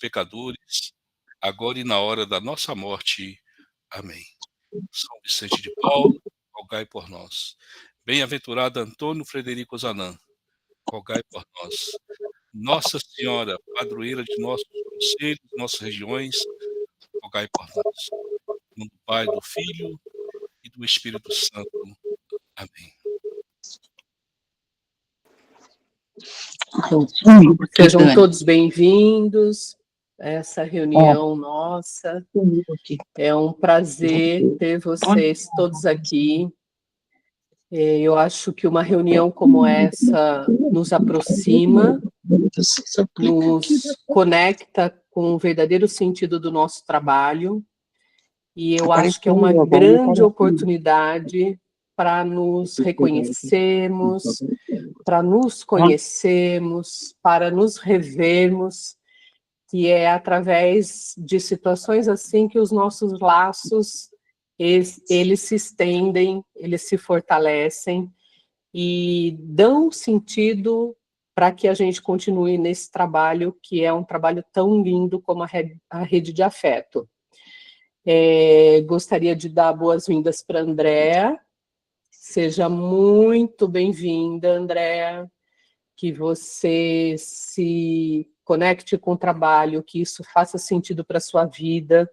pecadores, agora e na hora da nossa morte. Amém. São Vicente de Paulo, rogai por nós. Bem-aventurado Antônio Frederico Zanam, rogai por nós. Nossa Senhora, padroeira de nossos concelhos, nossas regiões, rogai por nós. Em nome do Pai, do Filho e do Espírito Santo. Amém. Sejam todos bem-vindos a essa reunião nossa. É um prazer ter vocês todos aqui. Eu acho que uma reunião como essa nos aproxima, nos conecta com o verdadeiro sentido do nosso trabalho, e eu acho que é uma grande oportunidade para nos reconhecermos, para nos conhecermos, para nos revermos, que é através de situações assim que os nossos laços, eles se estendem, eles se fortalecem e dão sentido para que a gente continue nesse trabalho, que é um trabalho tão lindo como a rede de afeto. Gostaria de dar boas-vindas para a Andréa. Seja muito bem-vinda, Andréa, que você se conecte com o trabalho, que isso faça sentido para a sua vida,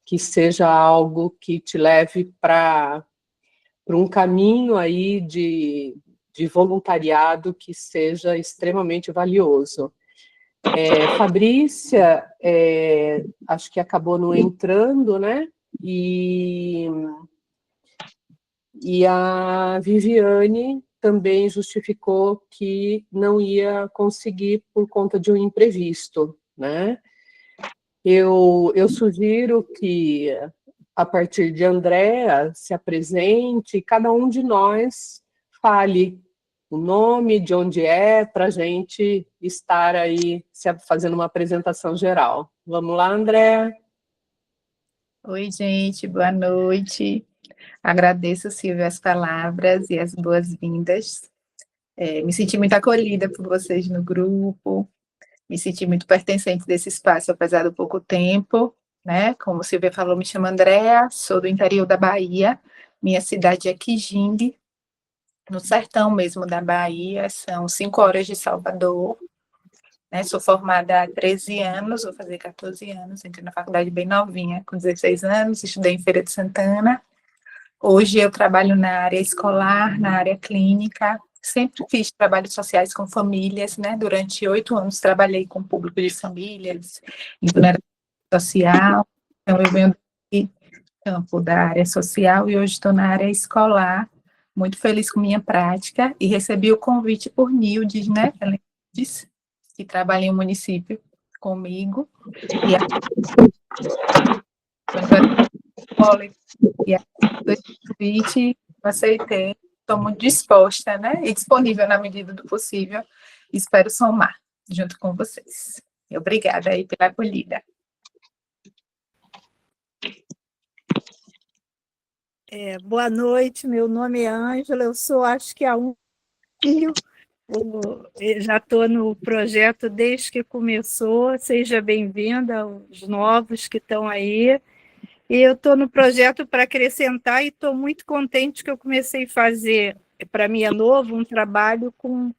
que seja algo que te leve para um caminho aí de voluntariado que seja extremamente valioso. Fabrícia, acho que acabou não entrando, né? E a Viviane também justificou que não ia conseguir por conta de um imprevisto, né? Eu sugiro que, a partir de Andréa, se apresente, cada um de nós fale o nome, de onde é, para a gente estar aí fazendo uma apresentação geral. Vamos lá, Andréa? Oi, gente, boa noite. Agradeço, Silvia, as palavras e as boas-vindas. Me senti muito acolhida por vocês no grupo, me senti muito pertencente desse espaço, apesar do pouco tempo, né? Como a Silvia falou, me chamo Andréa, sou do interior da Bahia, minha cidade é Quijingue, no sertão mesmo da Bahia, são 5 horas de Salvador, né? Sou formada há 13 anos, vou fazer 14 anos, entrei na faculdade bem novinha, com 16 anos, estudei em Feira de Santana. Hoje eu trabalho na área escolar, na área clínica, sempre fiz trabalhos sociais com famílias, né? Durante 8 anos trabalhei com público de famílias, em vulnerabilidade social, então eu venho do campo da área social e hoje estou na área escolar, muito feliz com minha prática e recebi o convite por Nildes, né? Que trabalha em um município comigo, e a convite, aceitei, estou muito disposta, né, e disponível na medida do possível, espero somar junto com vocês. Obrigada aí pela acolhida. Boa noite, meu nome é Ângela, eu sou, acho que filho, já estou no projeto desde que começou, seja bem-vinda aos novos que estão aí. E eu estou no projeto para acrescentar e estou muito contente que eu comecei a fazer, para mim é novo, um trabalho com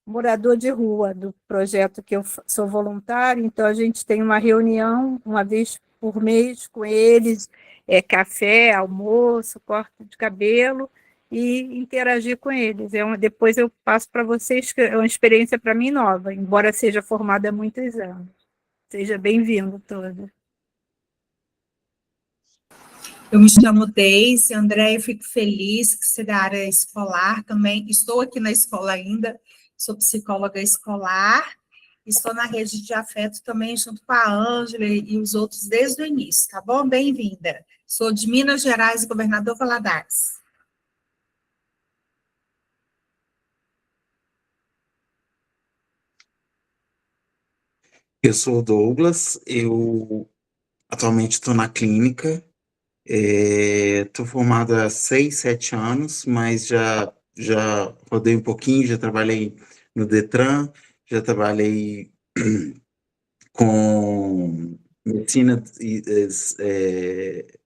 morador de rua, do projeto que eu sou voluntário, então a gente tem uma reunião uma vez por mês com eles, café, almoço, corte de cabelo, e interagir com eles. Depois eu passo para vocês, que é uma experiência para mim nova, embora seja formada há muitos anos. Seja bem-vindo todos. Eu me chamo Deise, André, eu fico feliz que você é da área escolar também. Estou aqui na escola ainda, sou psicóloga escolar, estou na rede de afeto também, junto com a Ângela e os outros desde o início, tá bom? Bem-vinda. Sou de Minas Gerais, Governador Valadares. Eu sou o Douglas, eu atualmente estou na clínica, estou formado há 6, 7 anos, mas já rodei um pouquinho, já trabalhei no Detran, já trabalhei com medicina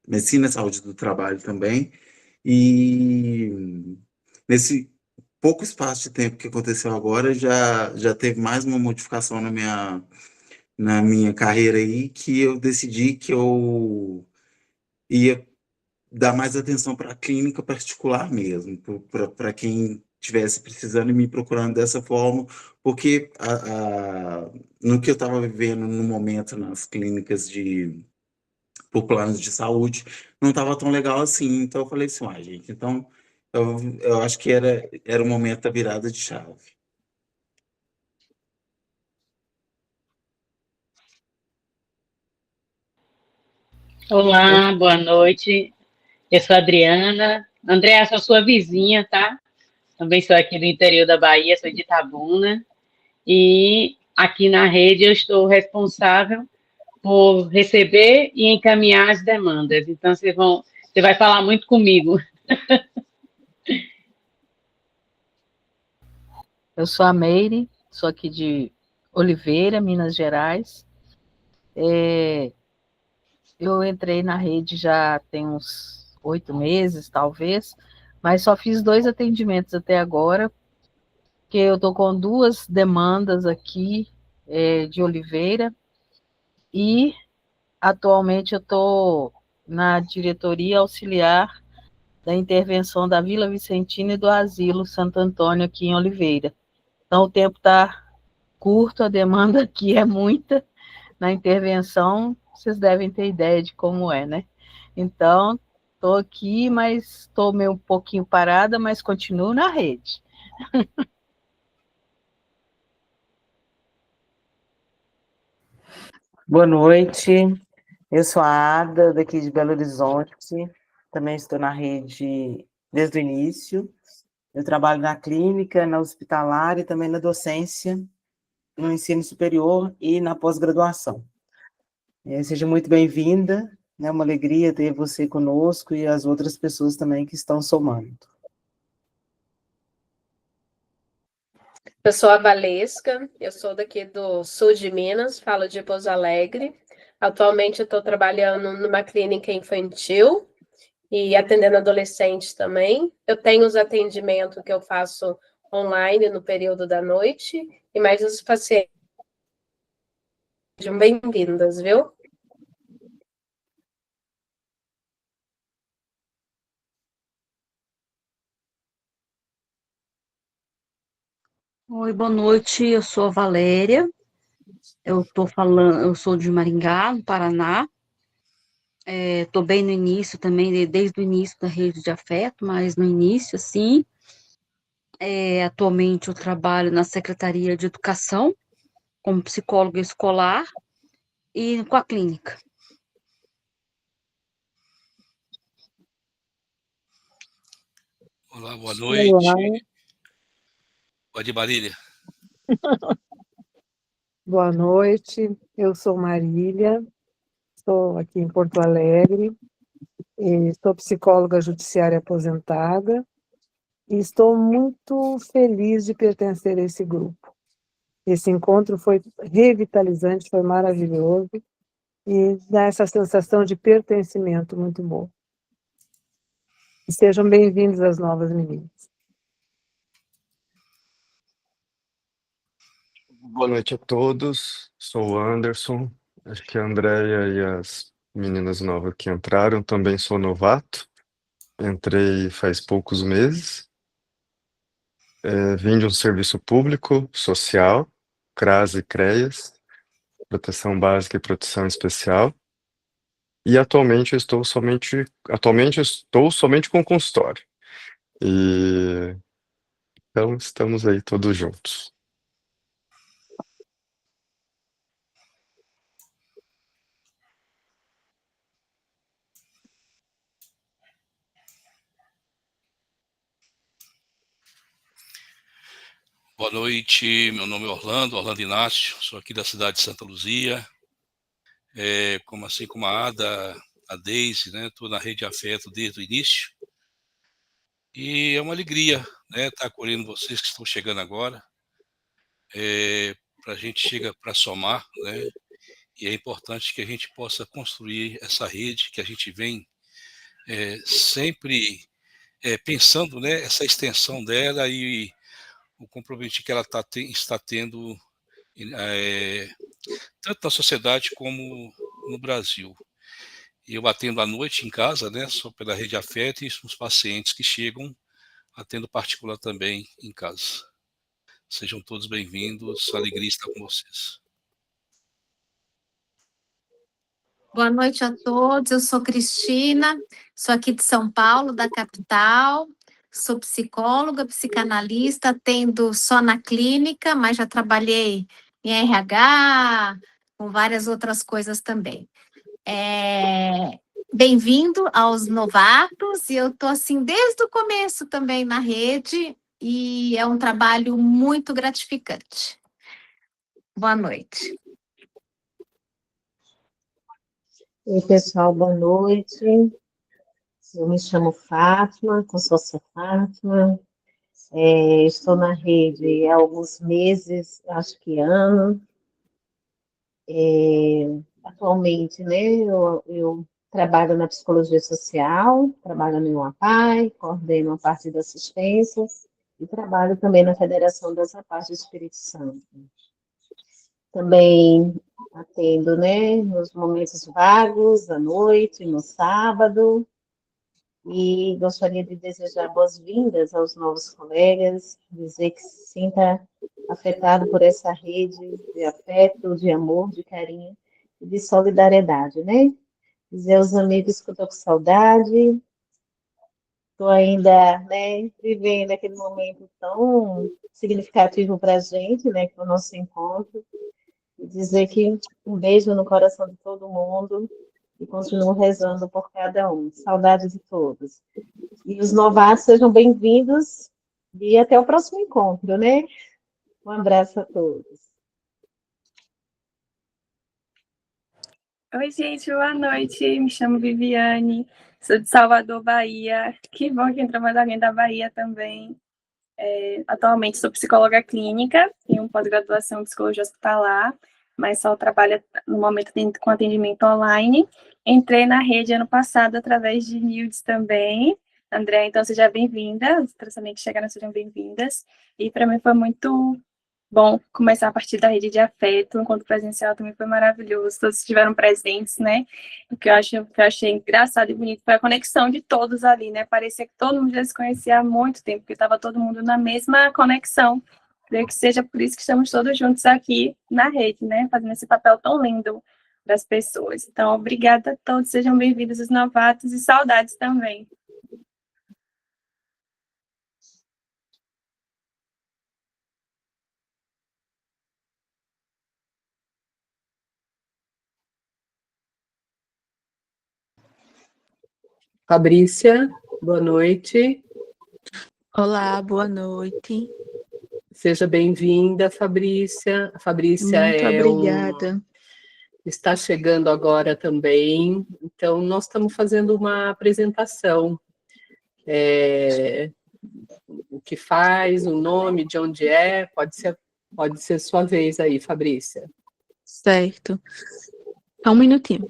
medicina e saúde do trabalho também. E nesse pouco espaço de tempo que aconteceu agora, já teve mais uma modificação na minha carreira aí, que eu decidi que eu ia dar mais atenção para a clínica particular mesmo, para quem estivesse precisando e me procurando dessa forma, porque no que eu estava vivendo no momento nas clínicas por planos de saúde, não estava tão legal assim. Então eu falei assim, gente, então eu acho que era o momento da virada de chave. Olá, boa noite. Eu sou a Adriana. Andréa, sou sua vizinha, tá? Também sou aqui do interior da Bahia, sou de Itabuna. E aqui na rede eu estou responsável por receber e encaminhar as demandas. Então, você vai falar muito comigo. Eu sou a Meire, sou aqui de Oliveira, Minas Gerais. Eu entrei na rede já tem uns 8 meses, talvez, mas só fiz 2 atendimentos até agora, porque eu estou com 2 demandas aqui de Oliveira, e atualmente eu estou na diretoria auxiliar da intervenção da Vila Vicentina e do Asilo Santo Antônio aqui em Oliveira. Então o tempo está curto, a demanda aqui é muita. Na intervenção, vocês devem ter ideia de como é, né? Então, estou aqui, mas estou meio um pouquinho parada, mas continuo na rede. Boa noite, eu sou a Ada, daqui de Belo Horizonte, também estou na rede desde o início. Eu trabalho na clínica, na hospitalar e também na docência, no ensino superior e na pós-graduação. Seja muito bem-vinda, é uma alegria ter você conosco e as outras pessoas também que estão somando. Eu sou a Valesca, eu sou daqui do sul de Minas, falo de Pouso Alegre. Atualmente eu estou trabalhando numa clínica infantil e atendendo adolescentes também. Eu tenho os atendimentos que eu faço online no período da noite, e mais os pacientes. Sejam bem-vindas, viu? Oi, boa noite, eu sou a Valéria, eu sou de Maringá, no Paraná, estou bem no início também, desde o início da rede de afeto, mas no início, assim, atualmente eu trabalho na Secretaria de Educação, como psicóloga escolar e com a clínica. Olá, boa noite. Olá. Pode ir, Marília. Boa noite, eu sou Marília, estou aqui em Porto Alegre, e sou psicóloga judiciária aposentada e estou muito feliz de pertencer a esse grupo. Esse encontro foi revitalizante, foi maravilhoso e dá essa sensação de pertencimento muito boa. E sejam bem-vindos as novas meninas. Boa noite a todos, sou o Anderson, acho que a Andrea e as meninas novas que entraram, também sou novato, entrei faz poucos meses, vim de um serviço público, social, CRAS e CREAS, Proteção Básica e Proteção Especial, e atualmente estou somente com consultório, e então estamos aí todos juntos. Boa noite, meu nome é Orlando Inácio, sou aqui da cidade de Santa Luzia. Como a Ada, a Deise, né? Estou na rede de afeto desde o início. E é uma alegria, né, estar acolhendo vocês que estão chegando agora. A gente chega para somar, né? e é importante que a gente possa construir essa rede que a gente vem sempre pensando, né, essa extensão dela e o compromisso que ela está tendo tanto na sociedade como no Brasil. Eu atendo à noite em casa, né, só pela Rede Afeto, e os pacientes que chegam atendo particular também em casa. Sejam todos bem-vindos, alegria estar com vocês. Boa noite a todos, eu sou Cristina, sou aqui de São Paulo, da capital, sou psicóloga, psicanalista, atendo só na clínica, mas já trabalhei em RH, com várias outras coisas também. Bem-vindo aos novatos, e eu estou assim desde o começo também na rede, e é um trabalho muito gratificante. Boa noite. Oi, pessoal, boa noite. Eu me chamo Fátima, consórcio Fátima. Estou na rede há alguns meses, acho que ano. Atualmente, né, eu trabalho na psicologia social, trabalho no APAI, coordeno a parte da assistência e trabalho também na Federação das APAIs do Espírito Santo. Também atendo, né, nos momentos vagos, à noite, no sábado, e gostaria de desejar boas-vindas aos novos colegas, dizer que se sinta afetado por essa rede de afeto, de amor, de carinho e de solidariedade, né? Dizer aos amigos que eu estou com saudade, estou ainda, né, vivendo aquele momento tão significativo para a gente, né, que é o nosso encontro, e dizer que um beijo no coração de todo mundo e continuo rezando por cada um. Saudade de todos. E os novatos sejam bem-vindos e até o próximo encontro, né? Um abraço a todos. Oi, gente, boa noite. Me chamo Viviane, sou de Salvador, Bahia. Que bom que entramos alguém da Bahia também. Atualmente sou psicóloga clínica, tenho pós-graduação em psicologia hospitalar, mas só trabalho no momento com atendimento online. Entrei na rede ano passado através de Nildes também. André, então seja bem-vinda, os também que chegaram sejam bem-vindas. E para mim foi muito bom começar a partir da rede de afeto, o encontro presencial também foi maravilhoso, todos estiveram presentes, né? O que eu achei engraçado e bonito foi a conexão de todos ali, né? Parecia que todo mundo já se conhecia há muito tempo, porque estava todo mundo na mesma conexão. Creio que seja por isso que estamos todos juntos aqui na rede, né? Fazendo esse papel tão lindo das pessoas. Então, obrigada a todos, sejam bem-vindos os novatos e saudades também. Fabrícia, boa noite. Olá, boa noite. Seja bem-vinda, Fabrícia. A Fabrícia Muito obrigada. Está chegando agora também. Então, nós estamos fazendo uma apresentação. O que faz, o nome, de onde é, pode ser sua vez aí, Fabrícia. Certo. Só um minutinho.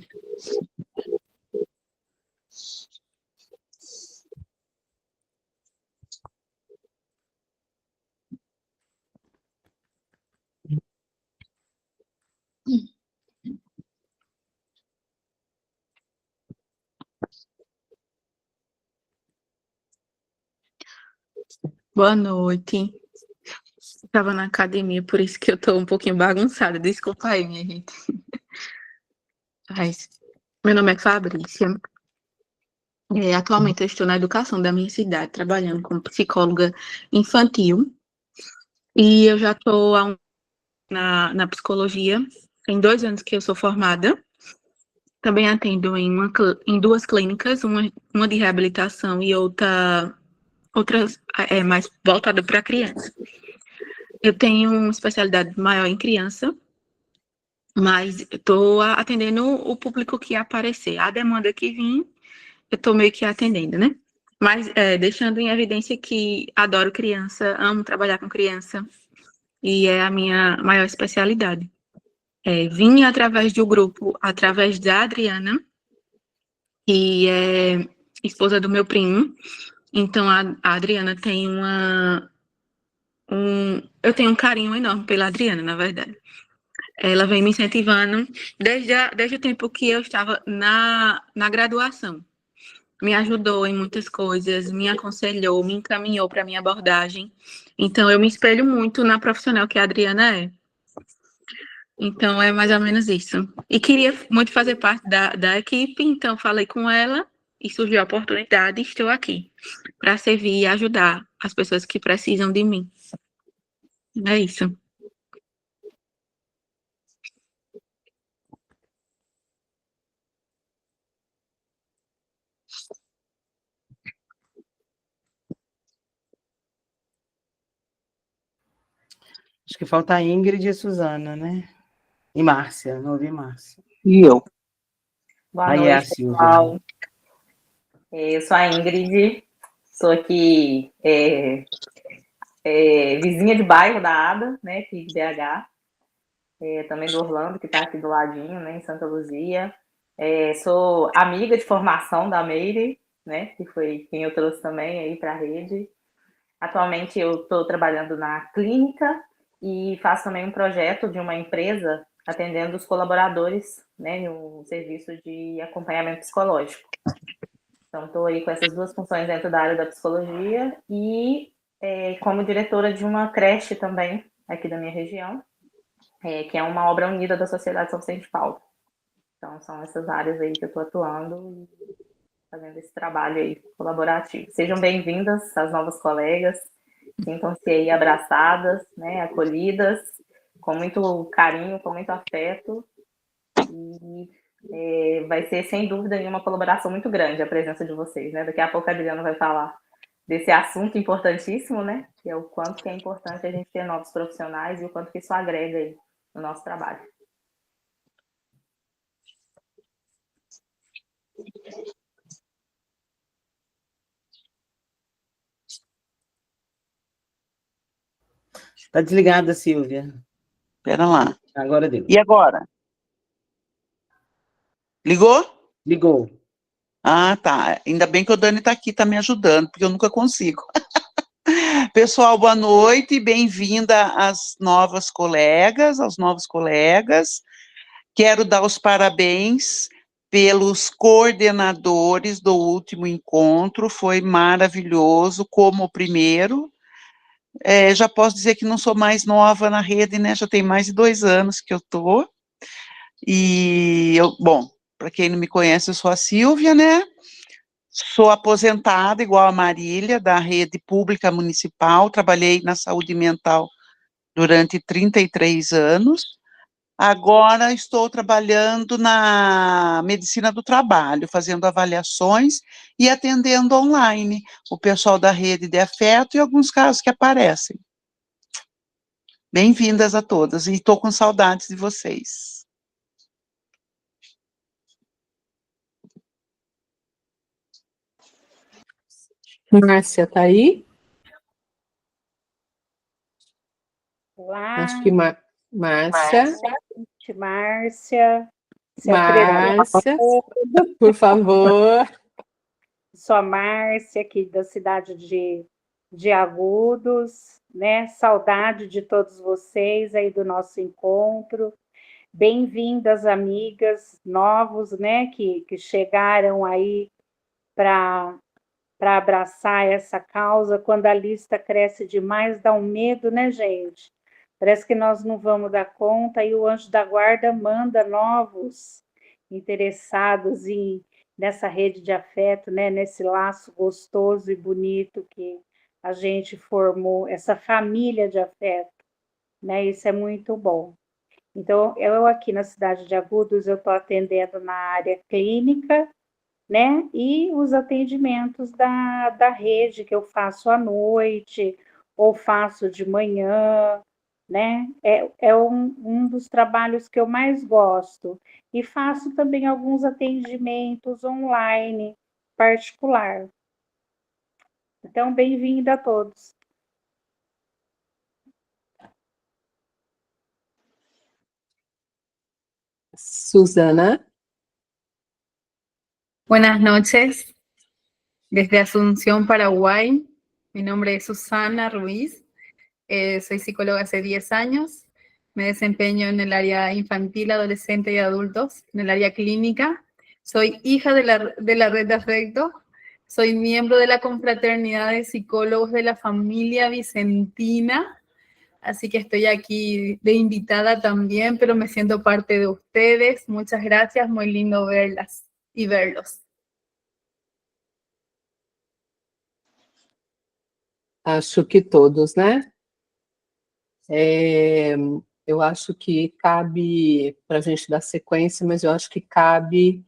Boa noite. Estava na academia, por isso que eu estou um pouquinho bagunçada. Desculpa aí, minha gente. Mas, meu nome é Fabrícia. Atualmente eu estou na educação da minha cidade, trabalhando como psicóloga infantil. E eu já estou na psicologia. Tem 2 anos que eu sou formada. Também atendo em 2 clínicas, uma de reabilitação e outra mais voltada para criança. Eu tenho uma especialidade maior em criança, mas estou atendendo o público que aparecer. A demanda que vir, eu estou meio que atendendo, né? Mas deixando em evidência que adoro criança, amo trabalhar com criança, e é a minha maior especialidade. vim através do grupo, através da Adriana, que é esposa do meu primo. Então, a Adriana tem eu tenho um carinho enorme pela Adriana, na verdade. Ela vem me incentivando desde o tempo que eu estava na graduação. Me ajudou em muitas coisas, me aconselhou, me encaminhou para a minha abordagem. Então, eu me espelho muito na profissional que a Adriana é. Então, é mais ou menos isso. E queria muito fazer parte da equipe, então falei com ela e surgiu a oportunidade e estou aqui para servir e ajudar as pessoas que precisam de mim. É isso. Acho que falta a Ingrid e a Suzana, né? E Márcia, não ouvi Márcia. E eu. Boa Aí é a noite, Silvia. pessoal. Eu sou a Ingrid, sou aqui vizinha de bairro da Ada, né, aqui de BH. Também do Orlando, que está aqui do ladinho, né, em Santa Luzia. Sou amiga de formação da Meire, né, que foi quem eu trouxe também aí para a rede. Atualmente eu estou trabalhando na clínica e faço também um projeto de uma empresa atendendo os colaboradores, né, no serviço de acompanhamento psicológico. Então, estou aí com essas duas funções dentro da área da psicologia e como diretora de uma creche também aqui da minha região, que é uma obra unida da Sociedade São Vicente de Paulo. Então, são essas áreas aí que eu estou atuando e fazendo esse trabalho aí colaborativo. Sejam bem-vindas as novas colegas, sintam-se aí abraçadas, né, acolhidas, com muito carinho, com muito afeto, e vai ser, sem dúvida nenhuma, uma colaboração muito grande a presença de vocês, né? Daqui a pouco a Adriana vai falar desse assunto importantíssimo, né? Que é o quanto que é importante a gente ter novos profissionais e o quanto que isso agrega aí no nosso trabalho. Está desligada, Silvia. Espera lá. Agora deu. E agora? Ligou? Ligou. Ah, tá. Ainda bem que o Dani está aqui, está me ajudando, porque eu nunca consigo. Pessoal, boa noite, bem-vinda às novas colegas, aos novos colegas. Quero dar os parabéns pelos coordenadores do último encontro, foi maravilhoso, como o primeiro. Já posso dizer que não sou mais nova na rede, né? Já tem mais de 2 anos que eu estou. E bom, para quem não me conhece, eu sou a Silvia, né? Sou aposentada, igual a Marília, da rede pública municipal, trabalhei na saúde mental durante 33 anos. Agora estou trabalhando na medicina do trabalho, fazendo avaliações e atendendo online o pessoal da rede de afeto e alguns casos que aparecem. Bem-vindas a todas, e estou com saudades de vocês. Márcia, tá aí? Olá. Acho que Márcia. Márcia. Márcia, por favor. Sou a Márcia, aqui da cidade de Agudos, né? Saudade de todos vocês aí do nosso encontro. Bem-vindas, amigas novos, né? Que chegaram aí para abraçar essa causa. Quando a lista cresce demais, dá um medo, né, gente? Parece que nós não vamos dar conta, e o anjo da guarda manda novos interessados nessa rede de afeto, né? Nesse laço gostoso e bonito que a gente formou, essa família de afeto, né? Isso é muito bom. Então, eu aqui na cidade de Agudos, eu estou atendendo na área clínica, né? E os atendimentos da rede que eu faço à noite ou faço de manhã, né? É um dos trabalhos que eu mais gosto. E faço também alguns atendimentos online, particular. Então, bem-vindo a todos. Susana. Buenas noches, desde Asunción, Paraguay. Mi nombre es Susana Ruiz, soy psicóloga hace 10 años, me desempeño en el área infantil, adolescente y adultos, en el área clínica. Soy hija de la Red de Afecto, soy miembro de la Confraternidad de Psicólogos de la Familia Vicentina, así que estoy aquí de invitada también, pero me siento parte de ustedes. Muchas gracias, muy lindo verlas y verlos. Acho que todos, né? Eu acho que cabe, para a gente dar sequência, mas eu acho que cabe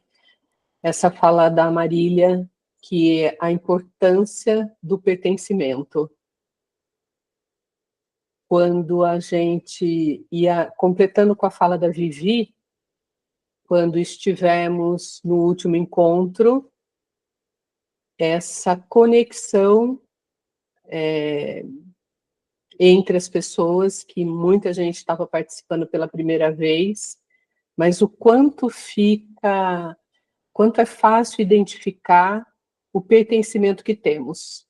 essa fala da Marília, que é a importância do pertencimento. Quando a gente ia, completando com a fala da Vivi, quando estivemos no último encontro, essa conexão entre as pessoas, que muita gente estava participando pela primeira vez, mas o quanto é fácil identificar o pertencimento que temos,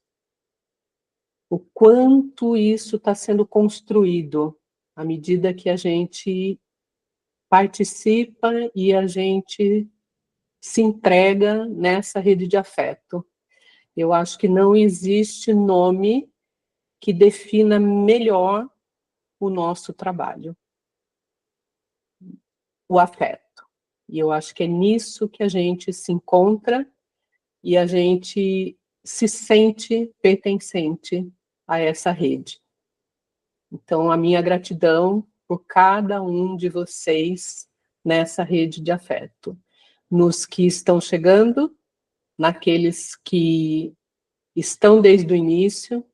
o quanto isso está sendo construído à medida que a gente participa e a gente se entrega nessa rede de afeto. Eu acho que não existe nome que defina melhor o nosso trabalho. O afeto. E eu acho que é nisso que a gente se encontra e a gente se sente pertencente a essa rede. Então, a minha gratidão por cada um de vocês nessa rede de afeto. Nos que estão chegando, naqueles que estão desde o início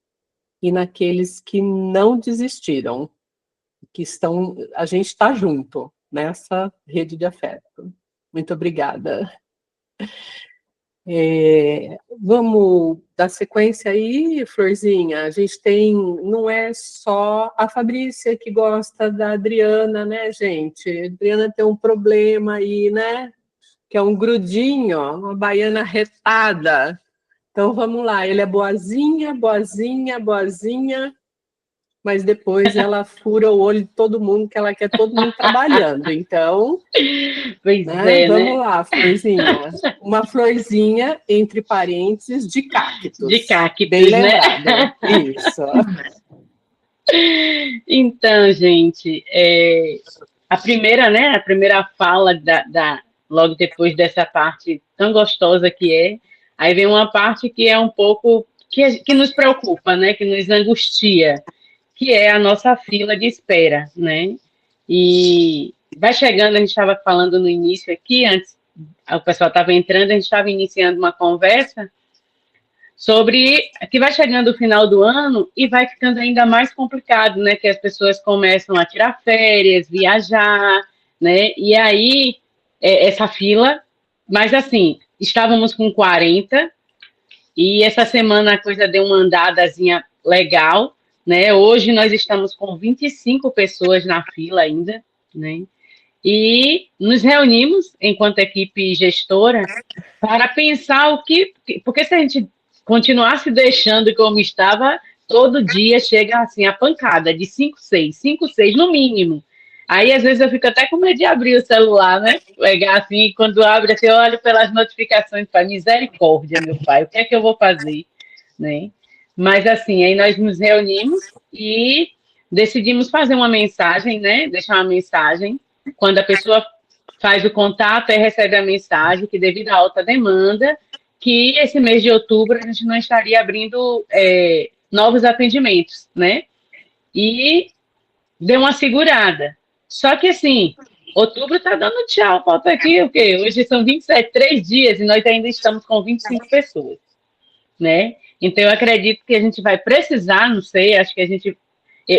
e naqueles que não desistiram, que estão, a gente está junto nessa rede de afeto. Muito obrigada. Vamos dar sequência aí, Florzinha. A gente tem, não é só a Fabrícia que gosta da Adriana, né, gente? A Adriana tem um problema aí, né? Que é um grudinho, uma baiana retada. Então, vamos lá, ele é boazinha, boazinha, boazinha, mas depois ela fura o olho de todo mundo, que ela quer todo mundo trabalhando. Então, né, vamos lá, Florzinha. Uma florzinha, entre parênteses, de cactos. De cactos, bem né? lembrada. Isso. Então, gente, a primeira fala logo depois dessa parte tão gostosa que é, aí vem uma parte que é um pouco, que nos preocupa, né, que nos angustia, que é a nossa fila de espera, né, e vai chegando, a gente estava falando no início aqui, antes o pessoal estava entrando, a gente estava iniciando uma conversa sobre que vai chegando o final do ano e vai ficando ainda mais complicado, né, que as pessoas começam a tirar férias, viajar, né, e aí essa fila, mas assim, estávamos com 40 e essa semana a coisa deu uma andadazinha legal, né, hoje nós estamos com 25 pessoas na fila ainda, né, e nos reunimos enquanto equipe gestora para pensar porque se a gente continuasse deixando como estava, todo dia chega assim a pancada de 5, 6 no mínimo. Aí, às vezes, eu fico até com medo de abrir o celular, né? Pegar assim, quando abre, assim, eu olho pelas notificações, para misericórdia, meu pai, o que é que eu vou fazer, né? Mas, assim, aí nós nos reunimos e decidimos fazer uma mensagem, né? Deixar uma mensagem. Quando a pessoa faz o contato, aí recebe a mensagem que, devido à alta demanda, que esse mês de outubro a gente não estaria abrindo novos atendimentos, né? E deu uma segurada. Só que, assim, outubro está dando tchau, falta aqui o quê? Hoje são 27, 3 dias, e nós ainda estamos com 25 pessoas, né? Então, eu acredito que a gente vai precisar, não sei, acho que a gente...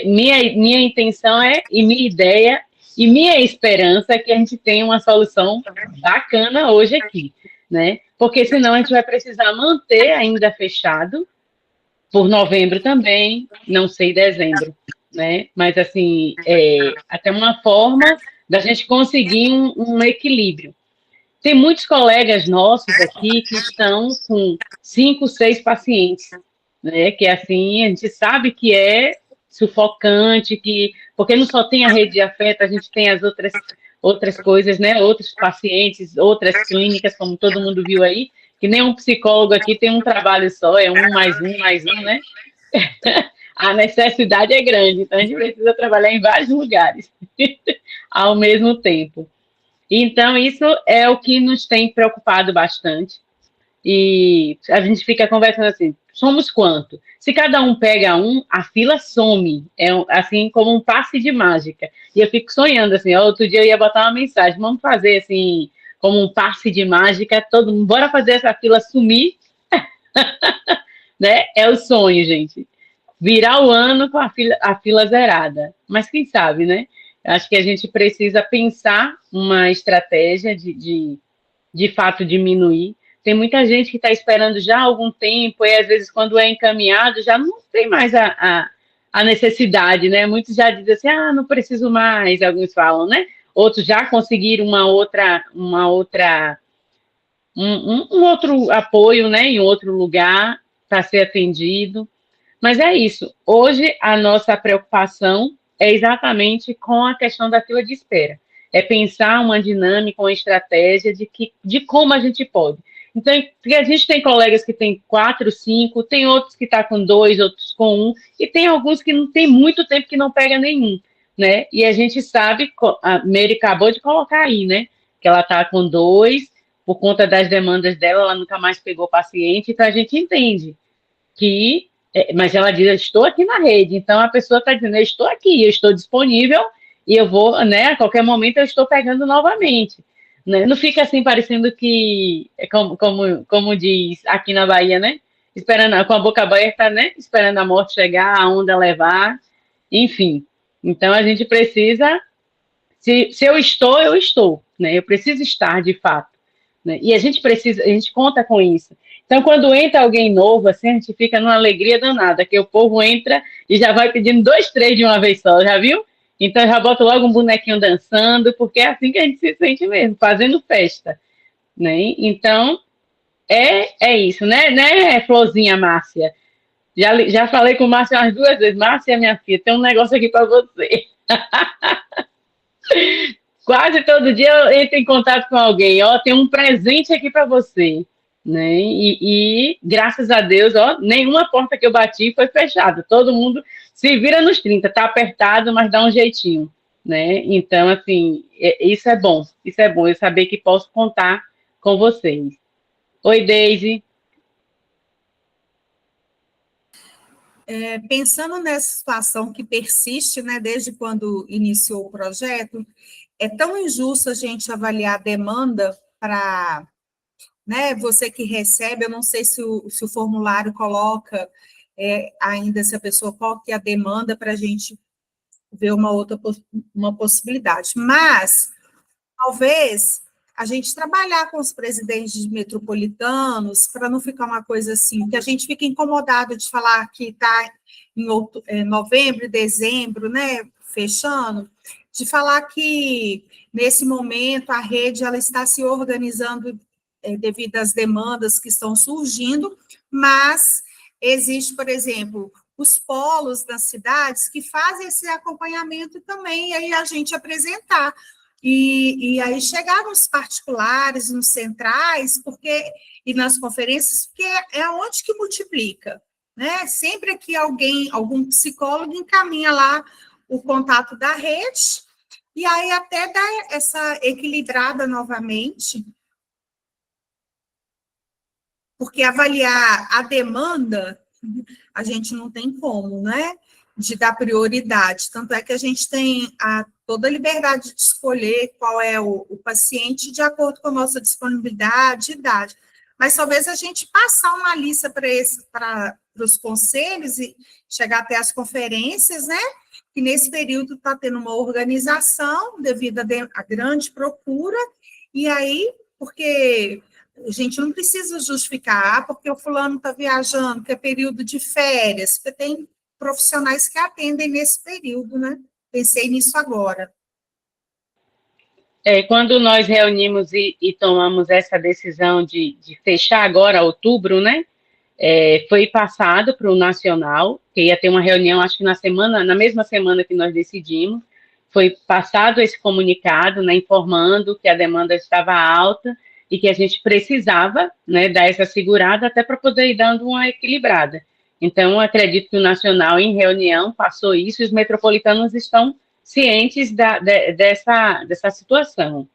Minha intenção e minha ideia, e minha esperança é que a gente tenha uma solução bacana hoje aqui, né? Porque senão a gente vai precisar manter ainda fechado por novembro também, não sei, dezembro, né? Mas, assim, até uma forma da gente conseguir um equilíbrio. Tem muitos colegas nossos aqui que estão com 5, 6 pacientes, né? Que assim, a gente sabe que é sufocante, porque não só tem a rede de afeto, a gente tem as outras coisas, né? Outros pacientes, outras clínicas, como todo mundo viu aí, que nenhum psicólogo aqui tem um trabalho só, é 1 mais 1 mais 1, né? A necessidade é grande, então a gente precisa trabalhar em vários lugares ao mesmo tempo. Então, isso é o que nos tem preocupado bastante. E a gente fica conversando assim, somos quanto? Se cada um pega um, a fila some. É assim como um passe de mágica. E eu fico sonhando assim, outro dia eu ia botar uma mensagem, vamos fazer assim, como um passe de mágica, todo mundo, bora fazer essa fila sumir. Né? É o sonho, gente. Virar o ano com a fila zerada. Mas quem sabe, né? Acho que a gente precisa pensar uma estratégia de fato diminuir. Tem muita gente que está esperando já há algum tempo, e às vezes quando é encaminhado já não tem mais a necessidade, né? Muitos já dizem assim, não preciso mais, alguns falam, né? Outros já conseguiram um outro apoio, né? Em outro lugar para ser atendido. Mas é isso. Hoje a nossa preocupação é exatamente com a questão da fila de espera. É pensar uma dinâmica, uma estratégia de como a gente pode. Então, a gente tem colegas que tem 4, 5, tem outros que estão com 2, outros com 1, e tem alguns que não tem muito tempo que não pega nenhum, né? E a gente sabe, a Mary acabou de colocar aí, né? Que ela está com 2, por conta das demandas dela, ela nunca mais pegou paciente, então a gente entende que... Mas ela diz, eu estou aqui na rede, então a pessoa está dizendo, eu estou aqui, eu estou disponível, e eu vou, né, a qualquer momento eu estou pegando novamente. Né? Não fica assim parecendo que, como diz aqui na Bahia, né? Esperando, com a boca aberta, né? Esperando a morte chegar, a onda levar, enfim. Então a gente precisa, se eu estou, né? Eu preciso estar de fato. Né? E a gente conta com isso. Então, quando entra alguém novo, assim, a gente fica numa alegria danada, que o povo entra e já vai pedindo 2, 3 de uma vez só, já viu? Então, já bota logo um bonequinho dançando, porque é assim que a gente se sente mesmo, fazendo festa, né? Então, é isso, né, Florzinha Márcia? Já falei com Márcia umas 2 vezes. Márcia, minha filha, tem um negócio aqui para você. Quase todo dia eu entro em contato com alguém, tem um presente aqui para você, né? E graças a Deus, nenhuma porta que eu bati foi fechada. Todo mundo se vira nos 30, tá apertado, mas dá um jeitinho, né? Então, assim, isso é bom, eu saber que posso contar com vocês. Oi, Deise. Pensando nessa situação que persiste, né, desde quando iniciou o projeto, é tão injusto a gente avaliar a demanda para, né, você que recebe, eu não sei se o formulário coloca ainda se a pessoa qual que é a demanda para a gente ver uma possibilidade, mas talvez a gente trabalhar com os presidentes metropolitanos para não ficar uma coisa assim, que a gente fica incomodado de falar que está em novembro, dezembro, né, fechando, de falar que, nesse momento, a rede ela está se organizando devido às demandas que estão surgindo, mas existe, por exemplo, os polos das cidades que fazem esse acompanhamento também, e aí a gente apresentar. E aí chegar nos particulares, nos centrais, e nas conferências, porque é onde que multiplica, né? Sempre que algum psicólogo encaminha lá o contato da rede, e aí até dá essa equilibrada novamente, porque avaliar a demanda, a gente não tem como, né? De dar prioridade, tanto é que a gente tem toda a liberdade de escolher qual é o paciente de acordo com a nossa disponibilidade e idade, mas talvez a gente passar uma lista para os conselhos e chegar até as conferências, né, que nesse período está tendo uma organização devido à grande procura, e aí, porque a gente não precisa justificar, porque o fulano está viajando, que é período de férias, porque tem profissionais que atendem nesse período, né? Pensei nisso agora. Quando nós reunimos e tomamos essa decisão de fechar agora outubro, né? Foi passado para o Nacional, que ia ter uma reunião, acho que na mesma semana que nós decidimos, foi passado esse comunicado, né, informando que a demanda estava alta e que a gente precisava, né, dar essa segurada até para poder ir dando uma equilibrada. Então, acredito que o Nacional, em reunião, passou isso, e os metropolitanos estão cientes dessa situação.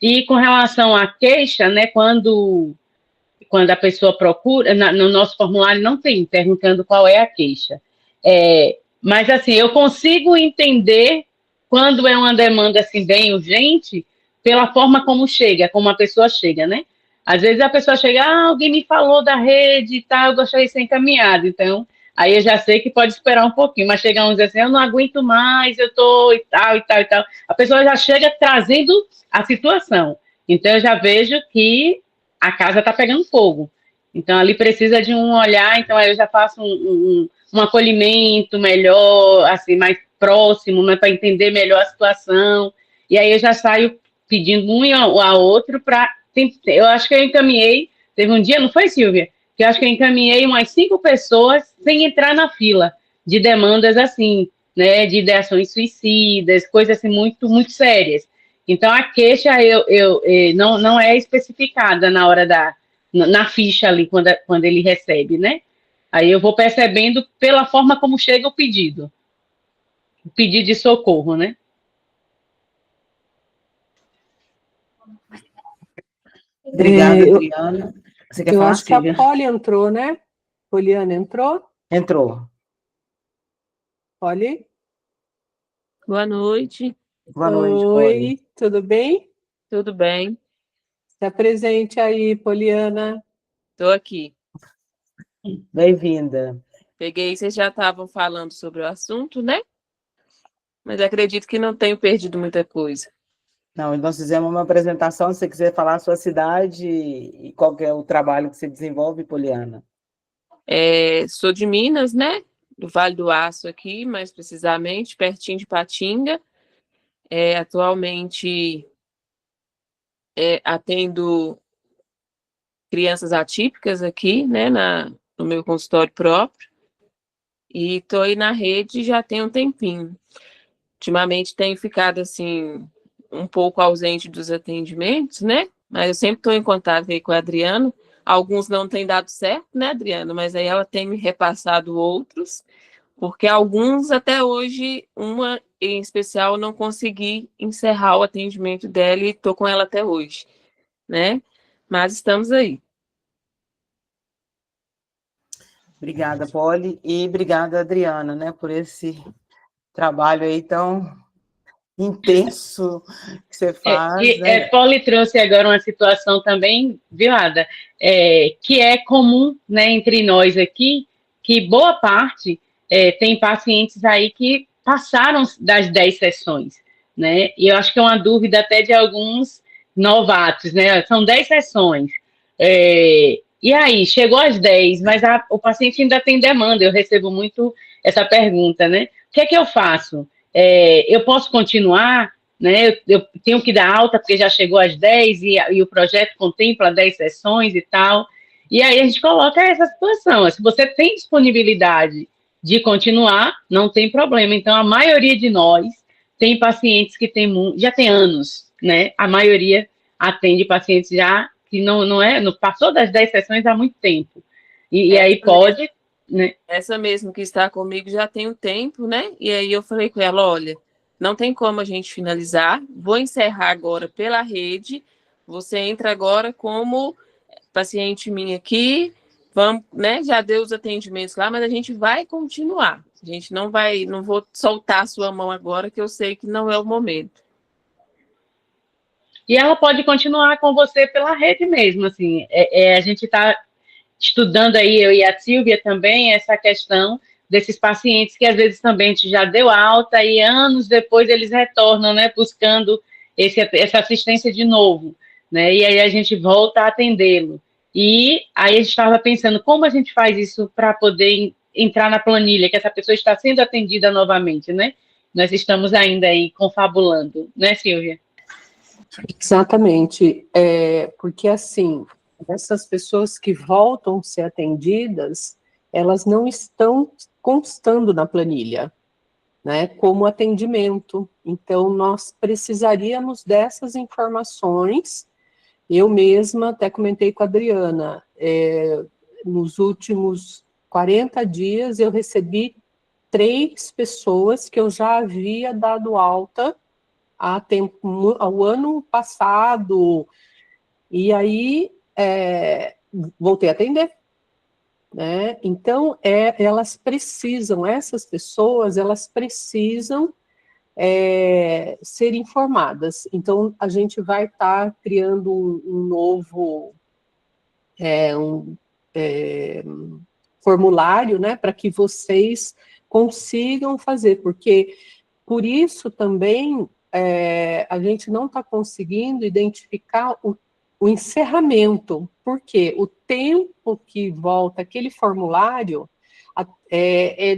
E com relação à queixa, né, quando a pessoa procura, no nosso formulário não tem perguntando qual é a queixa. Mas, assim, eu consigo entender quando é uma demanda, assim, bem urgente, pela forma como chega, como a pessoa chega, né? Às vezes a pessoa chega, alguém me falou da rede e tal, eu gostaria de ser encaminhado. Então, aí eu já sei que pode esperar um pouquinho, mas chega uns assim, eu não aguento mais, eu tô e tal, e tal, e tal. A pessoa já chega trazendo a situação. Então, eu já vejo que a casa está pegando fogo. Então, ali precisa de um olhar, então aí eu já faço um acolhimento melhor, assim, mais próximo, né, para entender melhor a situação. E aí eu já saio pedindo um ao outro para... Eu acho que eu encaminhei, teve um dia, não foi, Silvia? Que eu acho que eu encaminhei umas 5 pessoas sem entrar na fila de demandas assim, né, de ideações suicidas, coisas assim muito, muito sérias. Então, a queixa não é especificada na hora na ficha ali, quando ele recebe, né? Aí eu vou percebendo pela forma como chega o pedido de socorro, né? Obrigada, Adriana. Você quer falar, acho que a Poli entrou, né? Poliana entrou? Entrou. Poli? Boa noite. Boa noite, Oi, tudo bem? Tudo bem. Se apresente aí, Poliana. Estou aqui. Bem-vinda. Peguei, vocês já estavam falando sobre o assunto, né? Mas acredito que não tenho perdido muita coisa. Não, nós fizemos uma apresentação, se você quiser falar a sua cidade e qual que é o trabalho que você desenvolve, Poliana. Sou de Minas, né? Do Vale do Aço aqui, mais precisamente, pertinho de Patinga. Atualmente atendo crianças atípicas aqui, né? No meu consultório próprio. E estou aí na rede já tem um tempinho. Ultimamente tenho ficado, assim, um pouco ausente dos atendimentos, né? Mas eu sempre estou em contato aí com a Adriana. Alguns não têm dado certo, né, Adriana? Mas aí ela tem me repassado outros, porque alguns até hoje, uma em especial, eu não consegui encerrar o atendimento dela e estou com ela até hoje, né? Mas estamos aí. Obrigada, Poli, e obrigada, Adriana, né, por esse trabalho aí tão intenso que você faz. Né? Poli trouxe agora uma situação também, viu, Ada, que é comum, né, entre nós aqui, que boa parte tem pacientes aí que passaram das 10 sessões, né, e eu acho que é uma dúvida até de alguns novatos, né, são 10 sessões, e aí, chegou às 10, mas o paciente ainda tem demanda, eu recebo muito essa pergunta, né, o que é que eu faço? Eu posso continuar, né? Eu tenho que dar alta porque já chegou às 10 e o projeto contempla 10 sessões e tal. E aí a gente coloca essa situação. Se você tem disponibilidade de continuar, não tem problema. Então, a maioria de nós tem pacientes que já tem anos, né? A maioria atende pacientes já que não passou das 10 sessões há muito tempo. E aí pode... Né? Essa mesmo que está comigo já tem um tempo, né? E aí eu falei com ela, olha, não tem como a gente finalizar, vou encerrar agora pela rede, você entra agora como paciente minha aqui, vamos, né? Já deu os atendimentos lá, mas a gente vai continuar. A gente não vou soltar a sua mão agora, que eu sei que não é o momento. E ela pode continuar com você pela rede mesmo, assim, a gente está estudando aí, eu e a Silvia também, essa questão desses pacientes que às vezes também já deu alta e anos depois eles retornam, né, buscando essa assistência de novo, né, e aí a gente volta a atendê-lo. E aí a gente estava pensando como a gente faz isso para poder entrar na planilha, que essa pessoa está sendo atendida novamente, né? Nós estamos ainda aí confabulando, né, Silvia? Exatamente, porque assim, essas pessoas que voltam a ser atendidas, elas não estão constando na planilha, né, como atendimento. Então, nós precisaríamos dessas informações. Eu mesma até comentei com a Adriana, nos últimos 40 dias eu recebi 3 pessoas que eu já havia dado alta ao ano passado, e aí voltei a atender, né? Então, essas pessoas, elas precisam ser informadas. Então, a gente vai estar criando um novo formulário, né, para que vocês consigam fazer, porque por isso também a gente não está conseguindo identificar o encerramento, porque o tempo que volta aquele formulário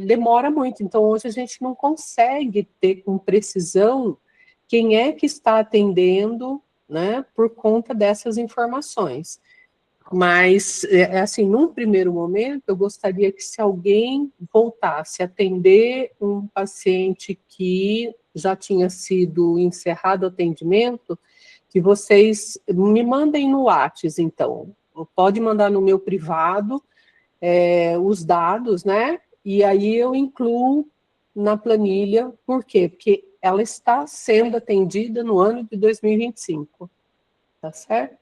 demora muito. Então, hoje a gente não consegue ter com precisão quem é que está atendendo, né, por conta dessas informações. Mas, assim, num primeiro momento, eu gostaria que se alguém voltasse a atender um paciente que já tinha sido encerrado o atendimento, que vocês me mandem no WhatsApp, então. Pode mandar no meu privado os dados, né? E aí eu incluo na planilha. Por quê? Porque ela está sendo atendida no ano de 2025. Tá certo?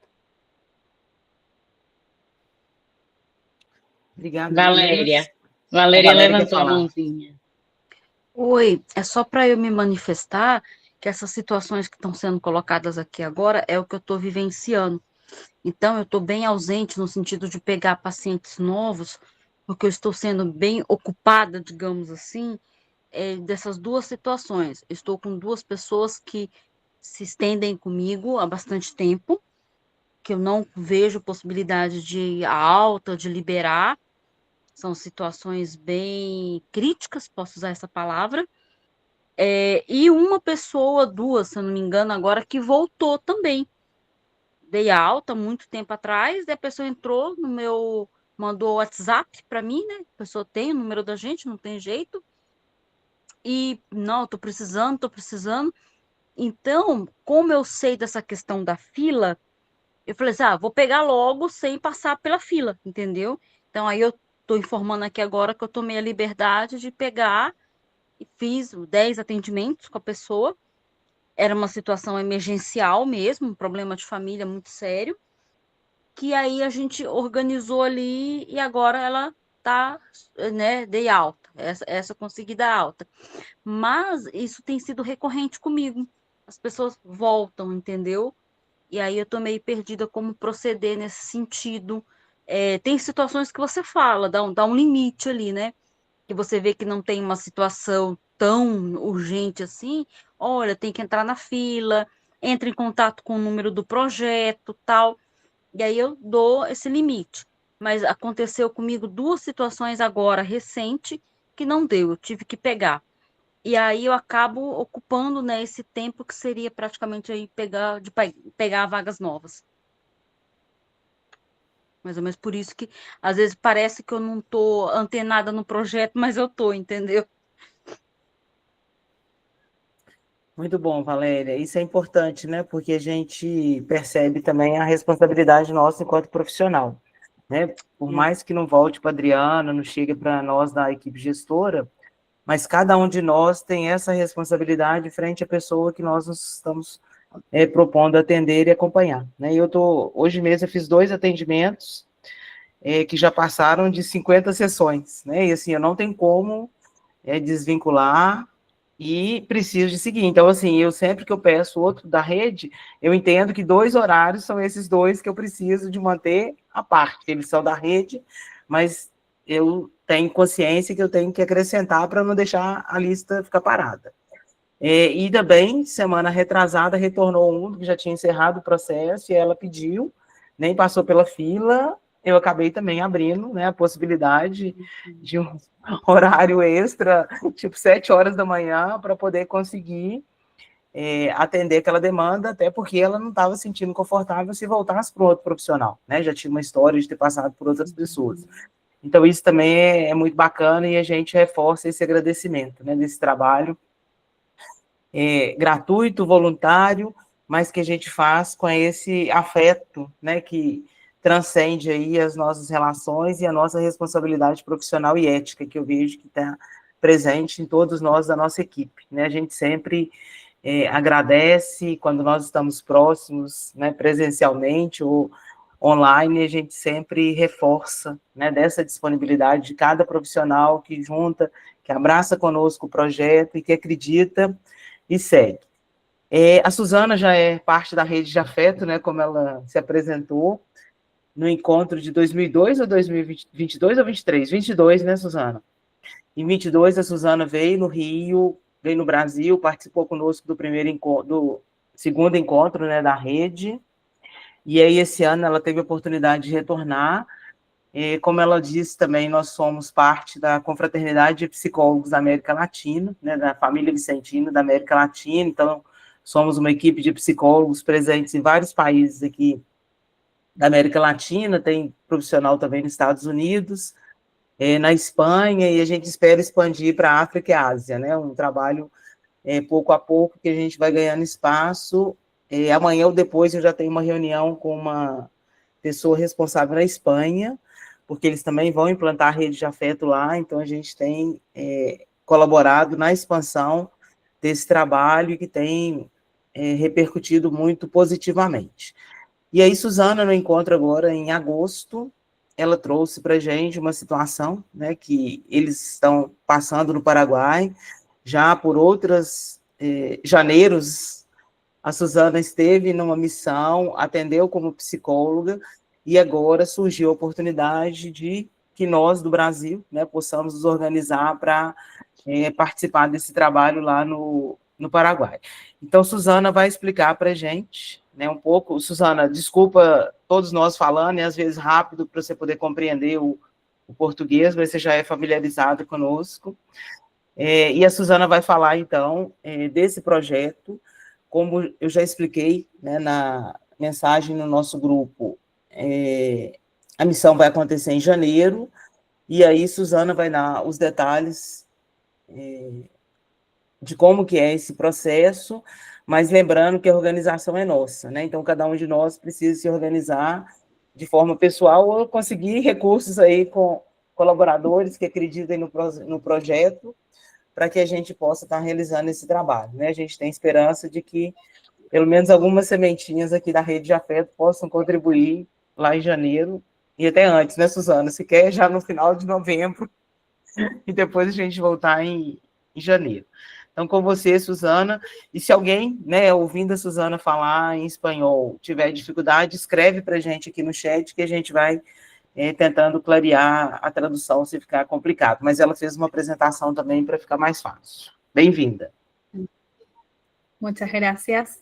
Obrigada, Valéria. Valéria Valéria quer levantou a falar. mãozinha. Oi, é só para eu me manifestar que essas situações que estão sendo colocadas aqui agora é o que eu estou vivenciando. Então, eu estou bem ausente no sentido de pegar pacientes novos, porque eu estou sendo bem ocupada, digamos assim, dessas duas situações. Estou com 2 pessoas que se estendem comigo há bastante tempo, que eu não vejo possibilidade de alta, de liberar. São situações bem críticas, posso usar essa palavra. E uma pessoa, 2, se eu não me engano, agora que voltou também. Dei alta muito tempo atrás, e a pessoa entrou no meu, mandou WhatsApp para mim, né? A pessoa tem o número da gente, não tem jeito. E, não, tô precisando. Então, como eu sei dessa questão da fila, eu falei assim, vou pegar logo sem passar pela fila, entendeu? Então, aí eu tô informando aqui agora que eu tomei a liberdade de pegar e fiz 10 atendimentos com a pessoa. Era uma situação emergencial mesmo, um problema de família muito sério, que aí a gente organizou ali e agora ela tá, né, dei alta, essa eu consegui dar alta. Mas isso tem sido recorrente comigo. As pessoas voltam, entendeu? E aí eu tô meio perdida como proceder nesse sentido. Tem situações que você fala, dá um limite ali, né? Que você vê que não tem uma situação tão urgente assim, olha, tem que entrar na fila, entra em contato com o número do projeto, tal. E aí eu dou esse limite. Mas aconteceu comigo 2 situações agora, recente, que não deu, eu tive que pegar. E aí eu acabo ocupando, né, esse tempo que seria praticamente aí pegar vagas novas. Mais ou menos por isso que às vezes parece que eu não estou antenada no projeto, mas eu estou, entendeu? Muito bom, Valéria. Isso é importante, né? Porque a gente percebe também a responsabilidade nossa enquanto profissional, né? Por mais que não volte para a Adriana, não chegue para nós da equipe gestora, mas cada um de nós tem essa responsabilidade frente à pessoa que nós nos estamos propondo atender e acompanhar, né? Hoje mesmo eu fiz 2 atendimentos que já passaram de 50 sessões, né? E assim, eu não tenho como desvincular e preciso de seguir. Então, assim, eu sempre que eu peço outro da rede, eu entendo que 2 horários são esses 2 que eu preciso de manter à parte. Eles são da rede, mas eu tenho consciência que eu tenho que acrescentar para não deixar a lista ficar parada. E também, semana retrasada, retornou um que já tinha encerrado o processo e ela pediu, nem passou pela fila, eu acabei também abrindo, né, a possibilidade de um horário extra, tipo 7 horas da manhã, para poder conseguir atender aquela demanda, até porque ela não estava se sentindo confortável se voltasse para outro profissional, né? Já tinha uma história de ter passado por outras pessoas. Então, isso também é muito bacana e a gente reforça esse agradecimento, né, desse trabalho gratuito, voluntário, mas que a gente faz com esse afeto, né, que transcende aí as nossas relações e a nossa responsabilidade profissional e ética, que eu vejo que está presente em todos nós da nossa equipe, né? A gente sempre agradece quando nós estamos próximos, né, presencialmente ou online, a gente sempre reforça, né, dessa disponibilidade de cada profissional que junta, que abraça conosco o projeto e que acredita e segue. A Suzana já é parte da rede de afeto, né, como ela se apresentou, no encontro de 2002 ou 2022 ou 23? 22, né, Suzana? Em 22, a Suzana veio no Rio, veio no Brasil, participou conosco do segundo encontro, né, da rede, e aí esse ano ela teve a oportunidade de retornar. Como ela disse também, nós somos parte da Confraternidade de Psicólogos da América Latina, né, da família Vicentina da América Latina, então somos uma equipe de psicólogos presentes em vários países aqui da América Latina, tem profissional também nos Estados Unidos, na Espanha, e a gente espera expandir para a África e a Ásia, né, um trabalho pouco a pouco que a gente vai ganhando espaço. Amanhã ou depois eu já tenho uma reunião com uma pessoa responsável na Espanha, porque eles também vão implantar a rede de afeto lá, então a gente tem colaborado na expansão desse trabalho que tem repercutido muito positivamente. E aí, Suzana, no encontro agora, em agosto, ela trouxe para a gente uma situação, né, que eles estão passando no Paraguai, já por outras janeiros, a Suzana esteve numa missão, atendeu como psicóloga, e agora surgiu a oportunidade de que nós, do Brasil, né, possamos nos organizar para participar desse trabalho lá no Paraguai. Então, Suzana vai explicar para a gente, né, um pouco. Suzana, desculpa todos nós falando, e às vezes rápido, para você poder compreender o português, mas você já é familiarizado conosco. E a Suzana vai falar, então, desse projeto. Como eu já expliquei, né, na mensagem no nosso grupo, a missão vai acontecer em janeiro, e aí Suzana vai dar os detalhes de como que é esse processo, mas lembrando que a organização é nossa, né? Então, cada um de nós precisa se organizar de forma pessoal ou conseguir recursos aí com colaboradores que acreditem no projeto, para que a gente possa estar realizando esse trabalho, né? A gente tem esperança de que pelo menos algumas sementinhas aqui da rede de afeto possam contribuir lá em janeiro, e até antes, né, Suzana? Se quer já no final de novembro, e depois a gente voltar em janeiro. Então, com você, Suzana, e se alguém, né, ouvindo a Suzana falar em espanhol, tiver dificuldade, escreve para a gente aqui no chat, que a gente vai tentando clarear a tradução se ficar complicado, mas ela fez uma apresentação também para ficar mais fácil. Bem-vinda. Muchas gracias.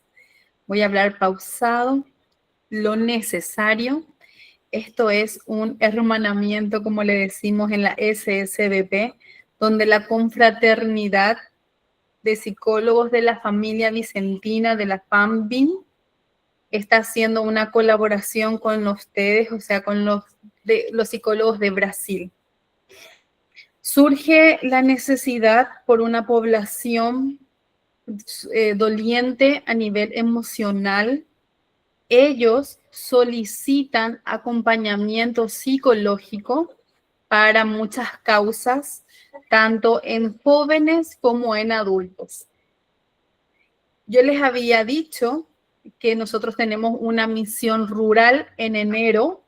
Voy a hablar pausado, lo necesario. Esto es un hermanamiento, como le decimos en la SSBP, donde la confraternidad de psicólogos de la familia vicentina de la FAMBIN está haciendo una colaboración con ustedes, o sea, con los psicólogos de Brasil. Surge la necesidad por una población doliente a nivel emocional. Ellos solicitan acompañamiento psicológico para muchas causas, tanto en jóvenes como en adultos. Yo les había dicho que nosotros tenemos una misión rural en enero,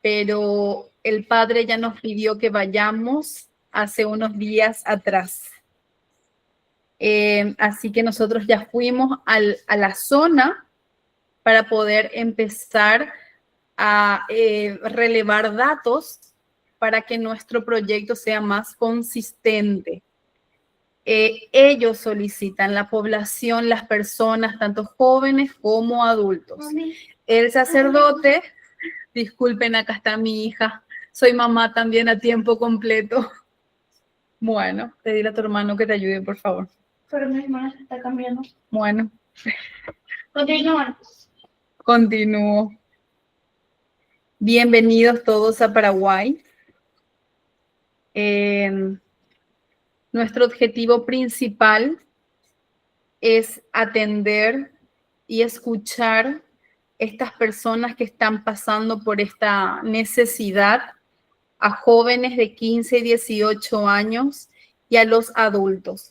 pero el padre ya nos pidió que vayamos hace unos días atrás. Así que nosotros ya fuimos a la zona para poder empezar a relevar datos para que nuestro proyecto sea más consistente. Ellos solicitan, la población, las personas, tanto jóvenes como adultos. El sacerdote, disculpen, acá está mi hija, soy mamá también a tiempo completo. Bueno, pedirle a tu hermano que te ayude, por favor. Pero mi hermana está cambiando. Bueno. Continúa. Continúo. Bienvenidos todos a Paraguay. Nuestro objetivo principal es atender y escuchar estas personas que están pasando por esta necesidad, a jóvenes de 15 y 18 años y a los adultos.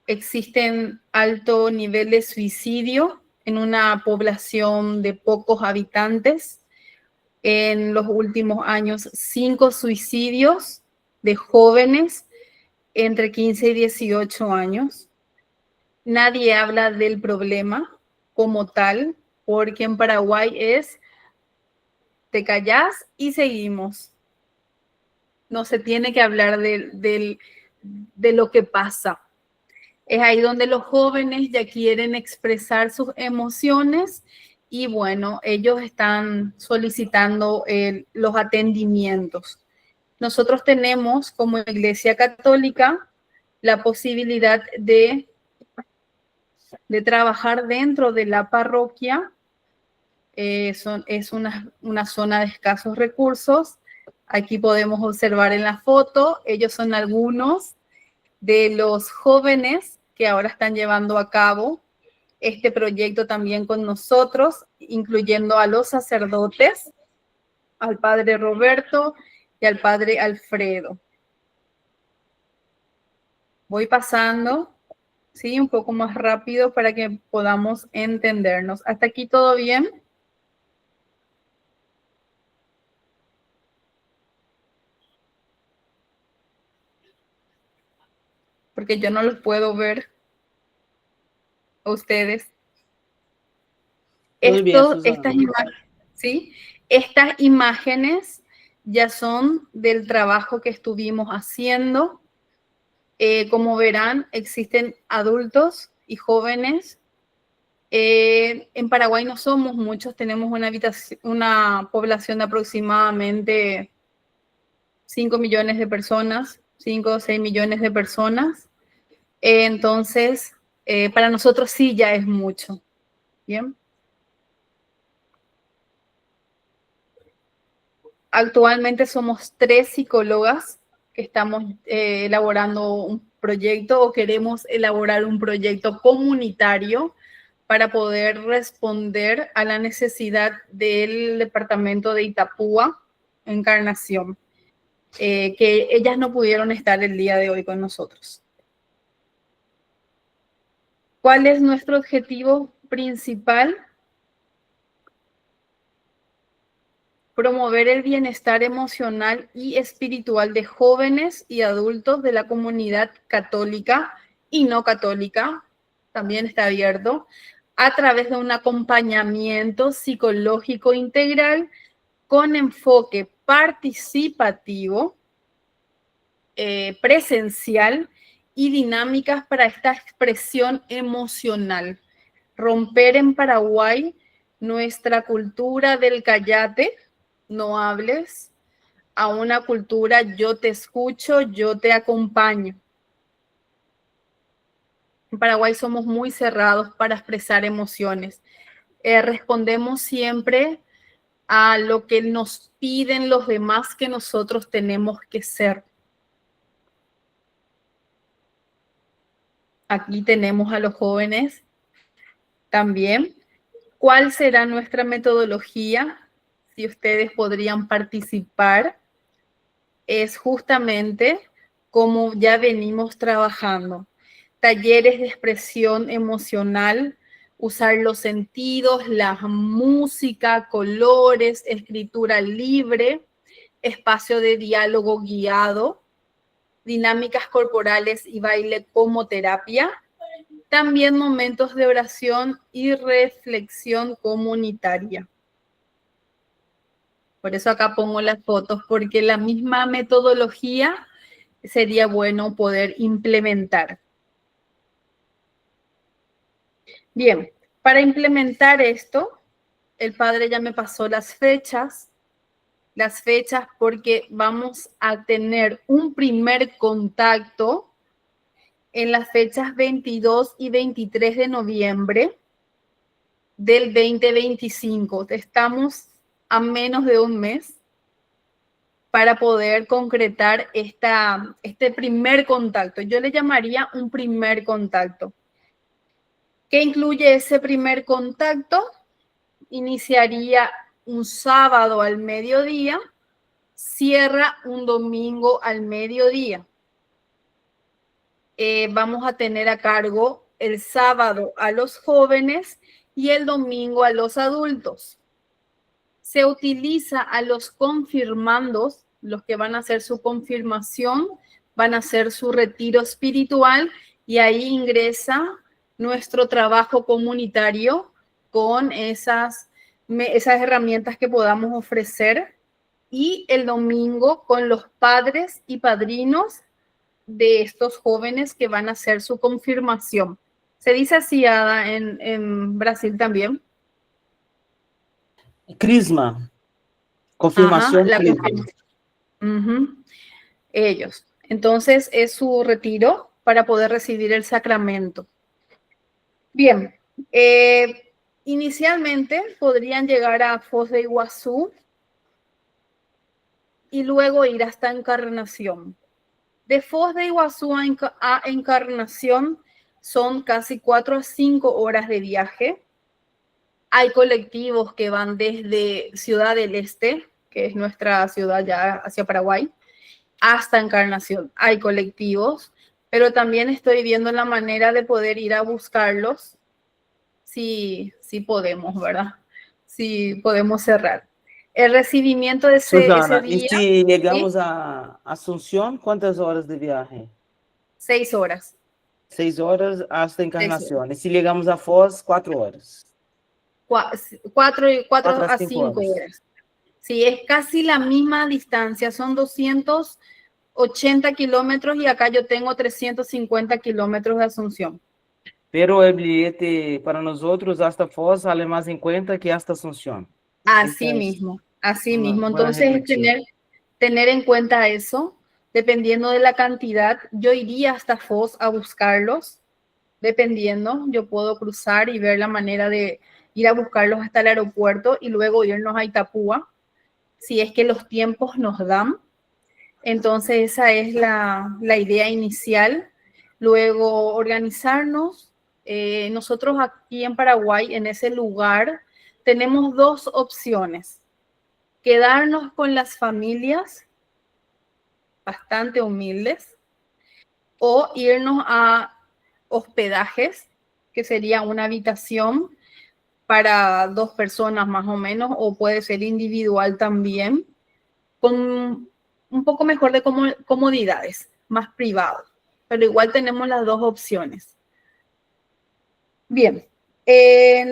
Existen alto nivel de suicidio en una población de pocos habitantes. En los últimos años, 5 suicidios de jóvenes entre 15 y 18 años. Nadie habla del problema como tal, porque en Paraguay te callás y seguimos. No se tiene que hablar de lo que pasa. Es ahí donde los jóvenes ya quieren expresar sus emociones y bueno, ellos están solicitando los atendimientos. Nosotros tenemos como Iglesia Católica la posibilidad de trabajar dentro de la parroquia. Es una zona de escasos recursos. Aquí podemos observar en la foto, ellos son algunos de los jóvenes que ahora están llevando a cabo este proyecto también con nosotros, incluyendo a los sacerdotes, al padre Roberto y al padre Alfredo. Voy pasando, ¿sí? Un poco más rápido para que podamos entendernos. ¿Hasta aquí todo bien? Porque yo no los puedo ver a ustedes. Muy bien, Estas imágenes ya son del trabajo que estuvimos haciendo. Como verán, existen adultos y jóvenes. En Paraguay no somos muchos, tenemos una población de aproximadamente 5 millones de personas, 5 o 6 millones de personas. Entonces, para nosotros sí ya es mucho. Bien. Actualmente somos 3 psicólogas que estamos elaborando un proyecto o queremos elaborar un proyecto comunitario para poder responder a la necesidad del departamento de Itapúa, Encarnación, que ellas no pudieron estar el día de hoy con nosotros. ¿Cuál es nuestro objetivo principal? Promover el bienestar emocional y espiritual de jóvenes y adultos de la comunidad católica y no católica, también está abierto, a través de un acompañamiento psicológico integral con enfoque participativo, presencial y dinámicas para esta expresión emocional. Romper en Paraguay nuestra cultura del cállate, no hables, a una cultura yo te escucho, yo te acompaño. En Paraguay somos muy cerrados para expresar emociones. Respondemos siempre a lo que nos piden los demás que nosotros tenemos que ser. Aquí tenemos a los jóvenes también. ¿Cuál será nuestra metodología? Si ustedes podrían participar, es justamente como ya venimos trabajando. Talleres de expresión emocional, usar los sentidos, la música, colores, escritura libre, espacio de diálogo guiado, dinámicas corporales y baile como terapia, también momentos de oración y reflexión comunitaria. Por eso acá pongo las fotos, porque la misma metodología sería bueno poder implementar. Bien, para implementar esto, el padre ya me pasó las fechas porque vamos a tener un primer contacto en las fechas 22 y 23 de noviembre del 2025. Estamos a menos de un mes para poder concretar este primer contacto. Yo le llamaría un primer contacto. ¿Qué incluye ese primer contacto? Iniciaría un sábado al mediodía, cierra un domingo al mediodía. Vamos a tener a cargo el sábado a los jóvenes y el domingo a los adultos. Se utiliza a los confirmandos, los que van a hacer su confirmación, van a hacer su retiro espiritual y ahí ingresa nuestro trabajo comunitario con esas herramientas que podamos ofrecer, y el domingo con los padres y padrinos de estos jóvenes que van a hacer su confirmación. ¿Se dice así, Ada, en Brasil también? Crisma. Confirmación. Ajá, Crisma. Ellos. Entonces, es su retiro para poder recibir el sacramento. Bien. Inicialmente podrían llegar a Foz de Iguazú y luego ir hasta Encarnación. De Foz de Iguazú a Encarnación son casi 4 a 5 horas de viaje. Hay colectivos que van desde Ciudad del Este, que es nuestra ciudad ya hacia Paraguay, hasta Encarnación. Hay colectivos, pero también estoy viendo la manera de poder ir a buscarlos, si podemos, ¿verdad? Si podemos cerrar. El recibimiento de ese Susana, día... ¿y si llegamos a Asunción, cuántas horas de viaje? 6 horas. 6 horas hasta Encarnación. ¿Y si llegamos a Foz, 4 horas? 4 a 5 horas. Sí, es casi la misma distancia, son 280 kilómetros y acá yo tengo 350 kilómetros de Asunción. Pero el billete para nosotros hasta Foz sale más en cuenta que hasta Asunción. Así mismo. Entonces, tener en cuenta eso, dependiendo de la cantidad, yo iría hasta Foz a buscarlos, dependiendo, yo puedo cruzar y ver la manera de ir a buscarlos hasta el aeropuerto y luego irnos a Itapúa, si es que los tiempos nos dan. Entonces, esa es la idea inicial. Luego, organizarnos. Nosotros aquí en Paraguay, en ese lugar, tenemos 2 opciones. Quedarnos con las familias bastante humildes o irnos a hospedajes, que sería una habitación para 2 personas más o menos, o puede ser individual también, con un poco mejor de comodidades, más privado, pero igual tenemos las 2 opciones. Bien,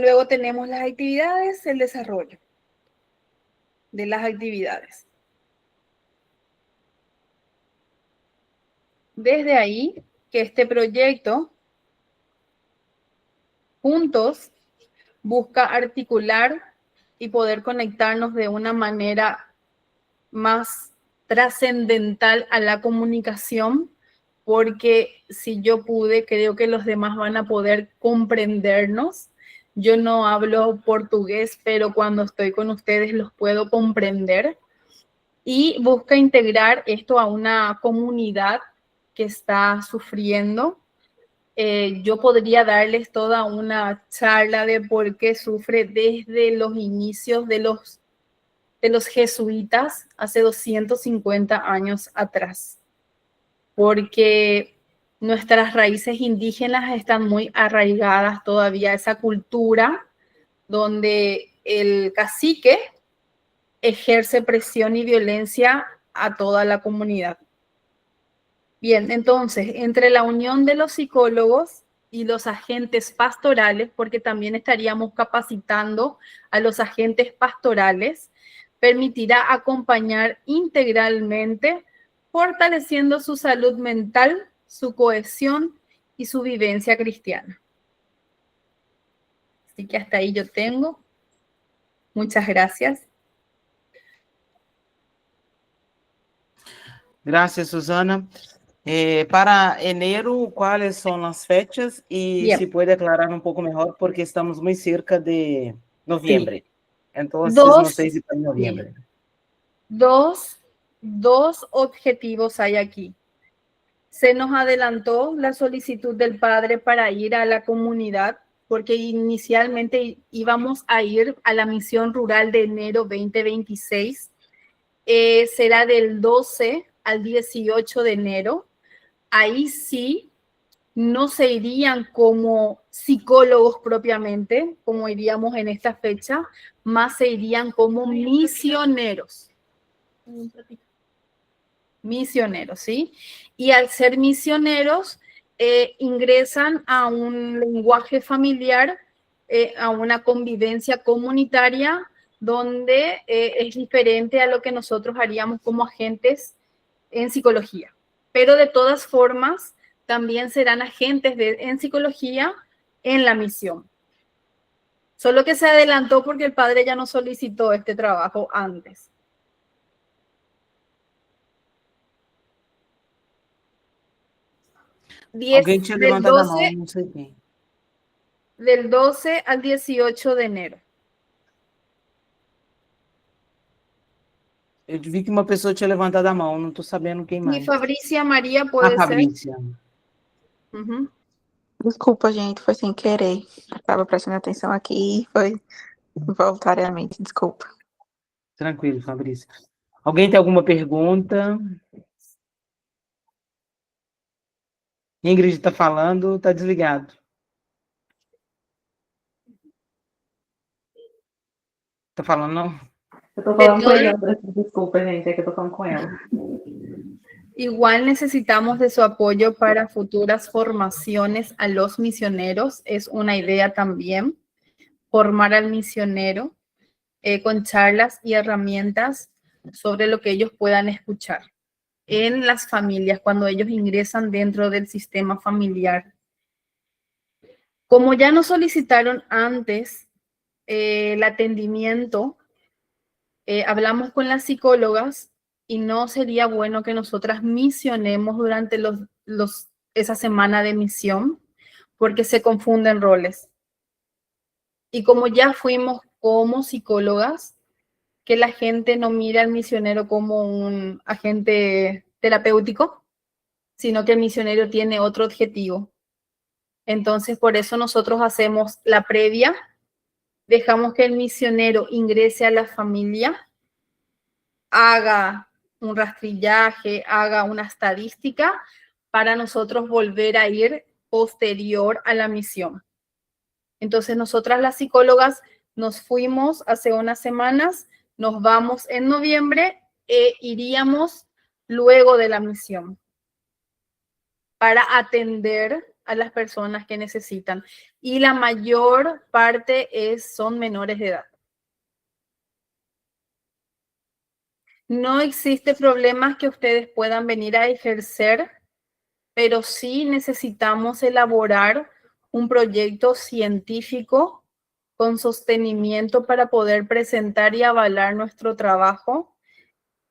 luego tenemos las actividades, el desarrollo de las actividades. Desde ahí, que este proyecto, juntos, busca articular y poder conectarnos de una manera más trascendental a la comunicación, porque si yo pude, creo que los demás van a poder comprendernos. Yo no hablo portugués, pero cuando estoy con ustedes los puedo comprender. Y busca integrar esto a una comunidad que está sufriendo. Yo podría darles toda una charla de por qué sufre desde los inicios de los jesuitas hace 250 años atrás, porque nuestras raíces indígenas están muy arraigadas todavía a esa cultura donde el cacique ejerce presión y violencia a toda la comunidad. Bien, entonces, entre la unión de los psicólogos y los agentes pastorales, porque también estaríamos capacitando a los agentes pastorales, permitirá acompañar integralmente, fortaleciendo su salud mental, su cohesión y su vivencia cristiana. Así que hasta ahí yo tengo. Muchas gracias. Gracias, Susana. Para enero, ¿cuáles son las fechas? Y Bien. si puede aclarar un poco mejor, porque estamos muy cerca de noviembre. Entonces, no Dos, sé si para noviembre. dos objetivos hay aquí. Se nos adelantó la solicitud del padre para ir a la comunidad, porque inicialmente íbamos a ir a la misión rural de enero 2026. Será del 12 al 18 de enero. Ahí sí, no se irían como psicólogos propiamente, como iríamos en esta fecha, más se irían como misioneros. Misioneros, ¿sí? Y al ser misioneros, ingresan a un lenguaje familiar, a una convivencia comunitaria, donde es diferente a lo que nosotros haríamos como agentes en psicología. Pero de todas formas, también serán agentes en psicología en la misión. Solo que se adelantó porque el padre ya nos solicitó este trabajo antes. Alguém tinha levantado a mão, não sei quem. Del 12 al 18 de enero. Eu vi que uma pessoa tinha levantado a mão, não estou sabendo quem mais. Y Fabricia María puede Fabrícia. ser. Uhum. Desculpa, gente, foi sem querer. Estava prestando atenção aqui e foi voluntariamente, desculpa. Tranquilo, Fabrícia. Alguém tem alguma pergunta? Ingrid está falando, está desligado. Está falando, não? Eu tô falando com ele, desculpa, gente, é que eu tô falando com ela. Igual necesitamos de su apoyo para futuras formaciones a los misioneros. Es una idea también formar al misionero con charlas y herramientas sobre lo que ellos puedan escuchar en las familias cuando ellos ingresan dentro del sistema familiar. Como ya nos solicitaron antes el atendimiento, hablamos con las psicólogas y no sería bueno que nosotras misionemos durante esa semana de misión porque se confunden roles. Y como ya fuimos como psicólogas, que la gente no mira al misionero como un agente terapéutico, sino que el misionero tiene otro objetivo. Entonces, por eso nosotros hacemos la previa, dejamos que el misionero ingrese a la familia, haga un rastrillaje, haga una estadística, para nosotros volver a ir posterior a la misión. Entonces, nosotras las psicólogas nos fuimos hace unas semanas, nos vamos en noviembre e iríamos luego de la misión para atender a las personas que necesitan. Y la mayor parte son menores de edad. No existe problemas que ustedes puedan venir a ejercer, pero sí necesitamos elaborar un proyecto científico con sostenimiento para poder presentar y avalar nuestro trabajo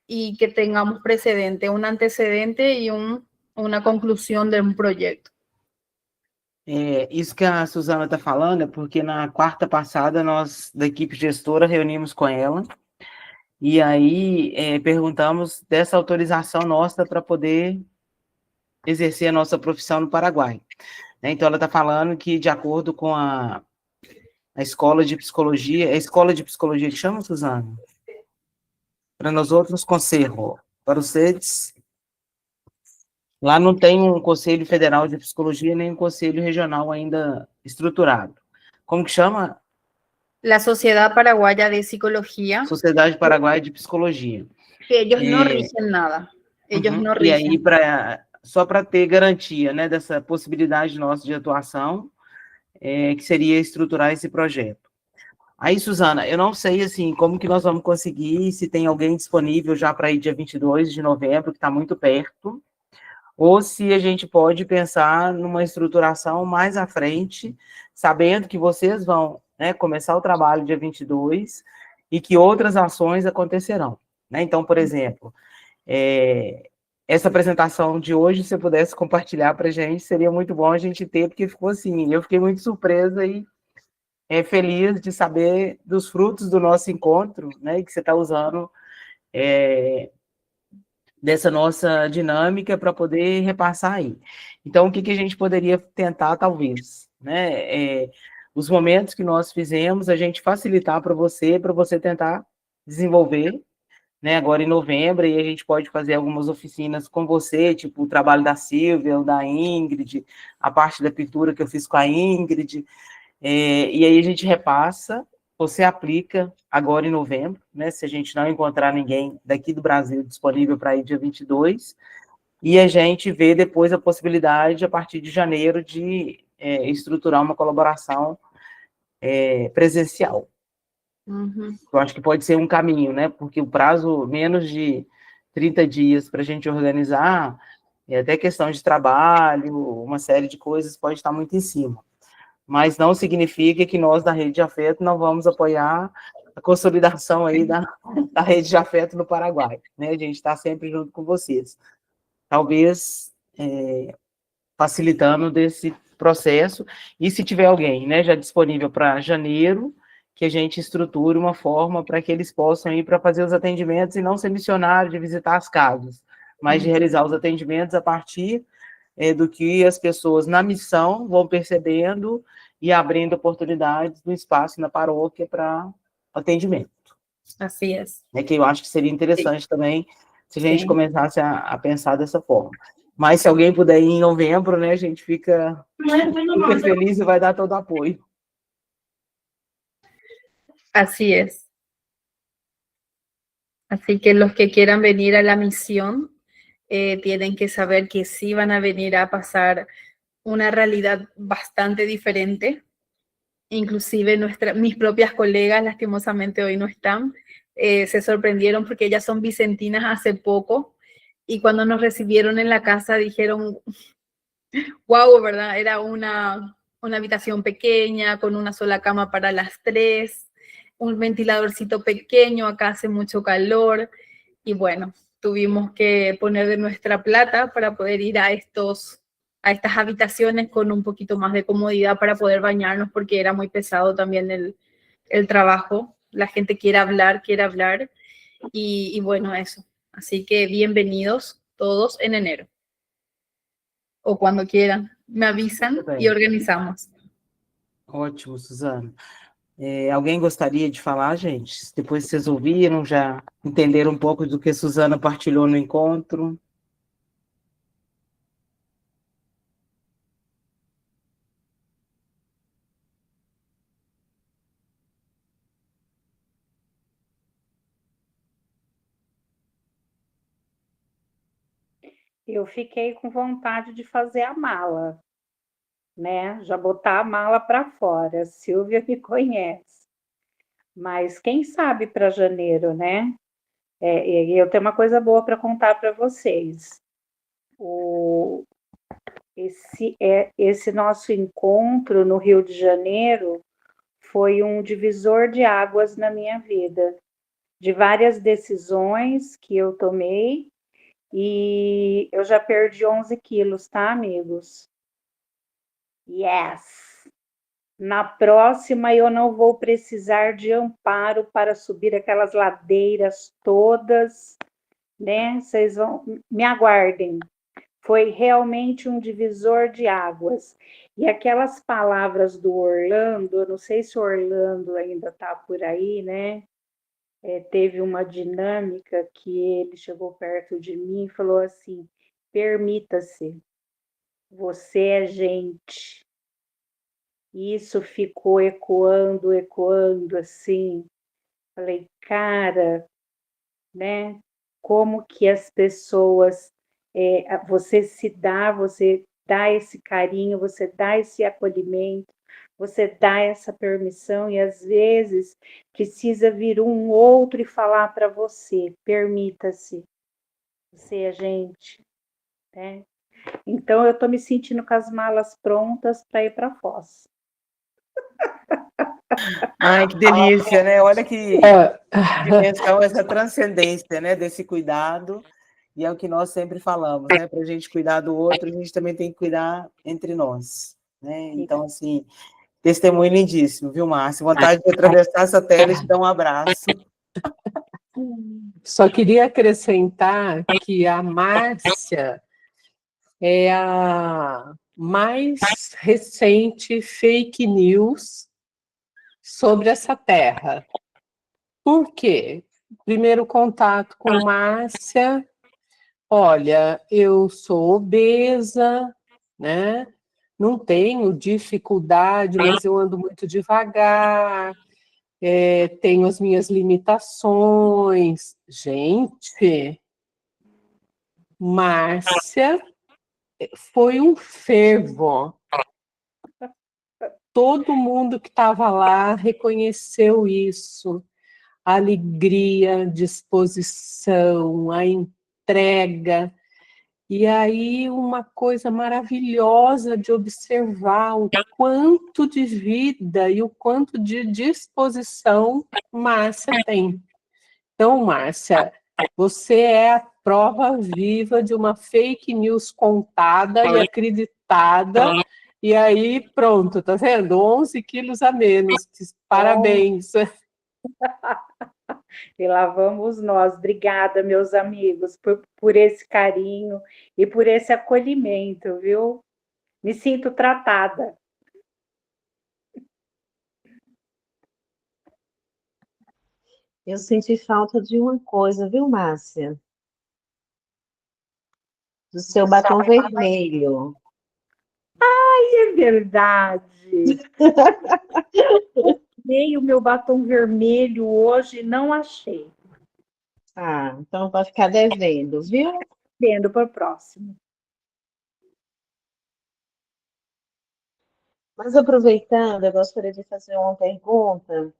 y que tengamos precedente, un antecedente y una conclusión de un proyecto. Isso que a Suzana está falando é porque na quarta passada nós, da equipe gestora, reunimos com ela e aí perguntamos dessa autorização nossa para poder exercer a nossa profissão no Paraguai. Então, ela está falando que, de acordo com a escola de psicologia, é a escola de psicologia que chama, Suzana? Para nós outros, conselho. Para vocês, lá não tem um conselho federal de psicologia, nem um conselho regional ainda estruturado. Como que chama? La Sociedad Paraguaya de Psicología. Sociedade Paraguaia de Psicologia. Que ellos no rigen nada. Ellos no rigen. E aí, só para ter garantia, né, dessa possibilidade nossa de atuação, que seria estruturar esse projeto. Aí, Suzana, eu não sei, assim, como que nós vamos conseguir, se tem alguém disponível já para ir dia 22 de novembro, que está muito perto, ou se a gente pode pensar numa estruturação mais à frente, sabendo que vocês vão, né, começar o trabalho dia 22 e que outras ações acontecerão, né? Então, por exemplo, essa apresentação de hoje, se você pudesse compartilhar para a gente, seria muito bom a gente ter, porque ficou assim, eu fiquei muito surpresa e feliz de saber dos frutos do nosso encontro, né, que você está usando dessa nossa dinâmica para poder repassar aí. Então, o que a gente poderia tentar, talvez, né, os momentos que nós fizemos, a gente facilitar para você tentar desenvolver, né, agora em novembro, e a gente pode fazer algumas oficinas com você, tipo o trabalho da Silvia, ou da Ingrid, a parte da pintura que eu fiz com a Ingrid, e aí a gente repassa, você aplica agora em novembro, né, se a gente não encontrar ninguém daqui do Brasil disponível para ir dia 22, e a gente vê depois a possibilidade, a partir de janeiro, de estruturar uma colaboração presencial. Uhum. Eu acho que pode ser um caminho, né? Porque o prazo, menos de 30 dias para a gente organizar, até questão de trabalho, uma série de coisas pode estar muito em cima. Mas não significa que nós, da Rede de Afeto, não vamos apoiar a consolidação aí da Rede de Afeto no Paraguai, né? A gente está sempre junto com vocês. Talvez facilitando desse processo, e se tiver alguém, né, já disponível para janeiro, que a gente estruture uma forma para que eles possam ir para fazer os atendimentos e não ser missionário de visitar as casas, mas de realizar os atendimentos a partir do que as pessoas na missão vão percebendo e abrindo oportunidades no espaço na paróquia para atendimento. Así es. É que eu acho que seria interessante também se a gente começasse a pensar dessa forma. Mas se alguém puder ir em novembro, né, a gente fica super feliz e vai dar todo o apoio. Así es. Así que los que quieran venir a la misión tienen que saber que sí van a venir a pasar una realidad bastante diferente. Inclusive mis propias colegas, lastimosamente hoy no están, se sorprendieron porque ellas son vicentinas hace poco y cuando nos recibieron en la casa dijeron, wow, ¿verdad? Era una habitación pequeña con una sola cama para las 3, un ventiladorcito pequeño, acá hace mucho calor y bueno, tuvimos que poner de nuestra plata para poder ir a estas habitaciones con un poquito más de comodidad para poder bañarnos porque era muy pesado también el trabajo. La gente quiere hablar y bueno, eso. Así que bienvenidos todos en enero. O cuando quieran, me avisan e organizamos. Ótimo, Suzana. Alguém gostaria de falar, gente? Depois vocês ouviram, já entenderam um pouco do que a Suzana partilhou no encontro? Eu fiquei com vontade de fazer a mala, né? Já botar a mala para fora. A Silvia me conhece. Mas quem sabe para janeiro, né? Eu tenho uma coisa boa para contar para vocês. Esse nosso encontro no Rio de Janeiro foi um divisor de águas na minha vida, de várias decisões que eu tomei, e eu já perdi 11 quilos, tá, amigos? Yes! Na próxima eu não vou precisar de amparo para subir aquelas ladeiras todas, né? Vocês me aguardem. Foi realmente um divisor de águas. E aquelas palavras do Orlando, eu não sei se o Orlando ainda está por aí, né? Teve uma dinâmica que ele chegou perto de mim e falou assim: permita-se, você é gente. Isso ficou ecoando assim. Falei, cara, né? Como que as pessoas, você dá esse carinho, você dá esse acolhimento, você dá essa permissão e às vezes precisa vir um outro e falar para você, permita-se, você é gente, né? Então eu estou me sentindo com as malas prontas para ir para Foz. Ai, que delícia, né? Olha que dimensão, essa transcendência, né, desse cuidado E é o que nós sempre falamos, né? Para a gente cuidar do outro, a gente também tem que cuidar entre nós, né? Então, assim, testemunho lindíssimo, viu, Márcia? Vontade de atravessar essa tela e te dar um abraço. Só queria acrescentar que a Márcia é a mais recente fake news sobre essa terra. Por quê? Primeiro contato com Márcia, olha, eu sou obesa, né? Não tenho dificuldade, mas eu ando muito devagar, tenho as minhas limitações. Gente, Márcia foi um fervo. Todo mundo que estava lá reconheceu isso. A alegria, a disposição, a entrega. E aí uma coisa maravilhosa de observar o quanto de vida e o quanto de disposição Márcia tem. Então, Márcia, você é a prova viva de uma fake news contada e acreditada. E aí, pronto, tá vendo? 11 quilos a menos. Parabéns. E lá vamos nós. Obrigada, meus amigos, por esse carinho e por esse acolhimento, viu? Me sinto tratada. Eu senti falta de uma coisa, viu, Márcia? Do seu batom vermelho. Ai, é verdade. O meu batom vermelho hoje, não achei. Ah, então vai ficar devendo, viu? Devendo para o próximo. Mas aproveitando, eu gostaria de fazer uma pergunta.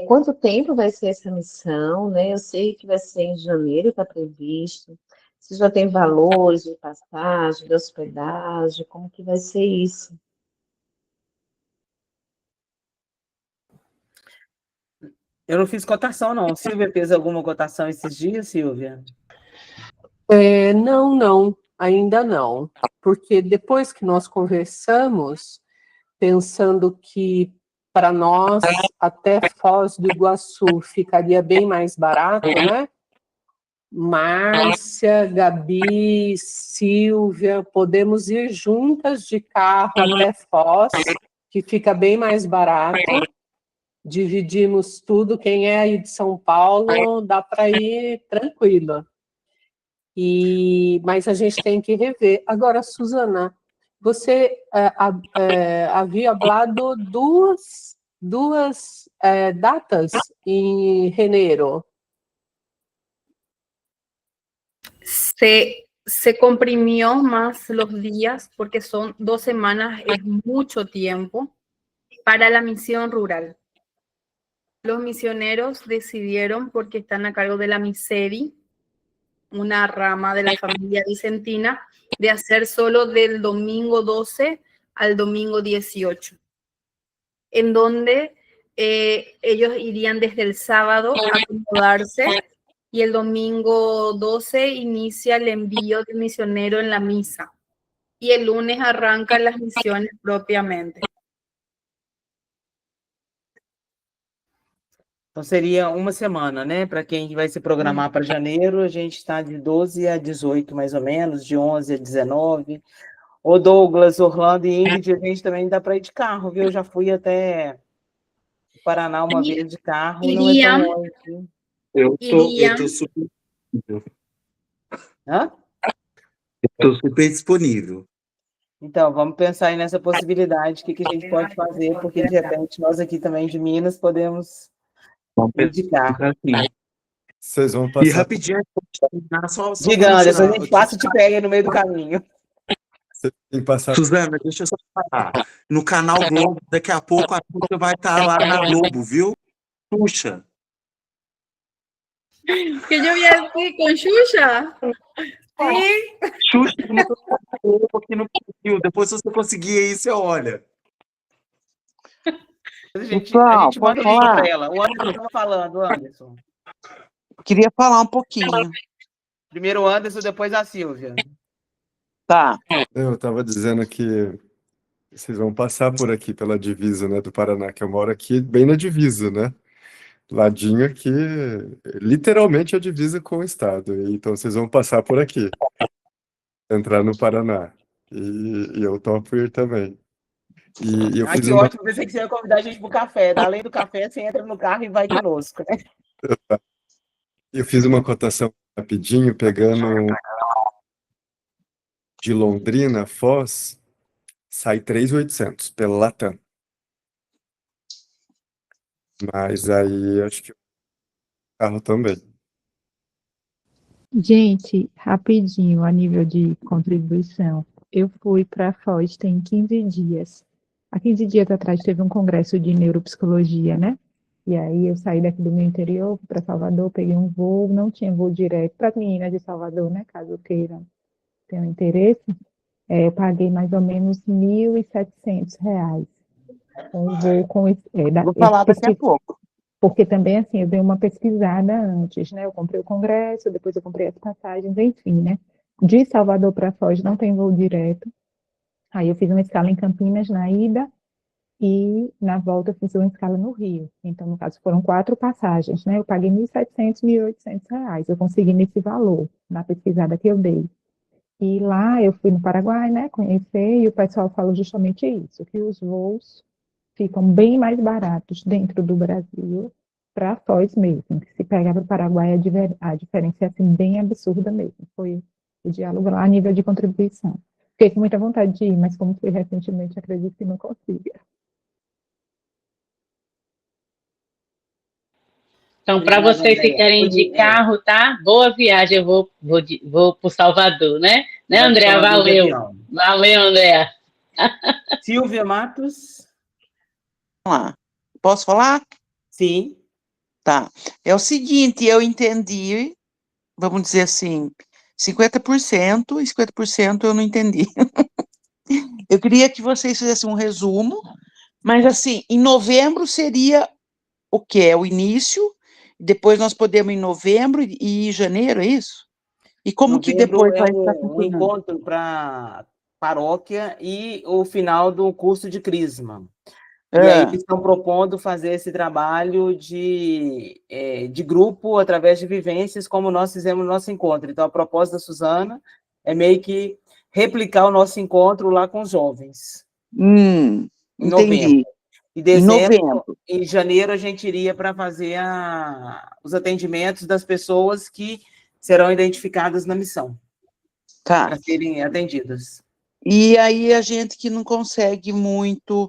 Quanto tempo vai ser essa missão, né? Eu sei que vai ser em janeiro, está previsto. Você já tem valores de passagem, de hospedagem? Como que vai ser isso? Eu não fiz cotação, não. Silvia fez alguma cotação esses dias, Silvia? Não, ainda não. Porque depois que nós conversamos, pensando que para nós, até Foz do Iguaçu, ficaria bem mais barato, né? Márcia, Gabi, Silvia, podemos ir juntas de carro até Foz, que fica bem mais barato. Dividimos tudo, quem é aí de São Paulo, dá para ir tranquilo. Mas a gente tem que rever. Agora, Susana, você havia falado duas datas em janeiro. Se comprimió más los días porque son 2 semanas, es mucho tiempo para la misión rural. Los misioneros decidieron, porque están a cargo de la Miseri, una rama de la familia vicentina, de hacer solo del domingo 12 al domingo 18, en donde ellos irían desde el sábado a acomodarse y el domingo 12 inicia el envío del misionero en la misa y el lunes arrancan las misiones propiamente. Então, seria uma semana, né? Para quem vai se programar para janeiro, a gente está de 12 a 18, mais ou menos, de 11 a 19. O Douglas, Orlando e Ingrid, a gente também dá para ir de carro, viu? Eu já fui até o Paraná uma vez de carro, não é tão longe. Eu tô super disponível. Hã? Eu tô super disponível. Então, vamos pensar aí nessa possibilidade, o que a gente pode fazer, porque, de repente, nós aqui também de Minas podemos ir de carro. Vocês vão passar... E rapidinho, Diga, Anderson, a gente passa e te pega aí no meio do caminho. Suzana, deixa eu só falar. No canal Globo, daqui a pouco a Xuxa vai estar lá na Globo, viu? Xuxa. Que yo voy a decir con Xuxa. Sí. Xuxa aqui no Brasil. Depois, se você conseguir aí, você olha. A gente manda o link para ela. O Anderson estava falando, Anderson. Queria falar um pouquinho. Primeiro o Anderson, depois a Silvia. Tá. Eu estava dizendo que vocês vão passar por aqui, pela divisa, né, do Paraná, que eu moro aqui bem na divisa, né? Ladinho aqui, literalmente a divisa com o estado. Então vocês vão passar por aqui, entrar no Paraná. E eu topo ir também. E eu fiz Que uma. ótimo, pensei que você ia convidar a gente para o café. Além do café, você entra no carro e vai conosco, né? Eu fiz uma cotação rapidinho, pegando de Londrina, Foz, sai 3.800 pela Latam. Mas aí acho que o carro também. Gente, rapidinho, a nível de contribuição, eu fui para Foz tem 15 dias. Há 15 dias atrás teve um congresso de neuropsicologia, né? E aí eu saí daqui do meu interior, fui para Salvador, peguei um voo, não tinha voo direto para as meninas de Salvador, né? Caso queiram, tenham interesse, eu paguei mais ou menos R$ 1.700 com o voo com Vou falar daqui a pouco. porque também, assim, eu dei uma pesquisada antes, né? Eu comprei o congresso, depois eu comprei as passagens, enfim, né? De Salvador para Foz não tem voo direto. Aí eu fiz uma escala em Campinas na ida e na volta eu fiz uma escala no Rio. Então, no caso, foram 4 passagens, né? Eu paguei R$ 1.700, R$ 1.800. Eu consegui nesse valor, na pesquisada que eu dei. E lá eu fui no Paraguai, né? Conhecer, e o pessoal falou justamente isso, que os voos ficam bem mais baratos dentro do Brasil para Foz mesmo. Se pegar para o Paraguai, a diferença é assim, bem absurda mesmo. Foi o diálogo lá a nível de contribuição. Fiquei com muita vontade de ir, mas como fui recentemente, acredito que não consiga. Então, para Obrigada, vocês que Andréia. querem de carro, tá? Boa viagem, eu vou para o Salvador, né? Né, Vai pro Andréa? Salvador de Valeu. avião. Valeu, Andréa. Silvia Matos. Vamos lá. Posso falar? Sim. Tá. É o seguinte, eu entendi, vamos dizer assim, 50% e 50% eu não entendi. Eu queria que vocês fizessem um resumo, mas assim, em novembro seria o quê? É o início, depois nós podemos ir em novembro e janeiro, é isso? E como que Novembro depois é vai estar um funcionando? encontro para paróquia e o final do curso de Crisma. E aí eles estão propondo fazer esse trabalho de grupo através de vivências, como nós fizemos no nosso encontro. Então, a proposta da Suzana é meio que replicar o nosso encontro lá com os jovens. Em novembro. Entendi. Em dezembro, Em novembro. em janeiro, a gente iria para fazer os atendimentos das pessoas que serão identificadas na missão, Tá. para serem atendidas. E aí a gente que não consegue muito,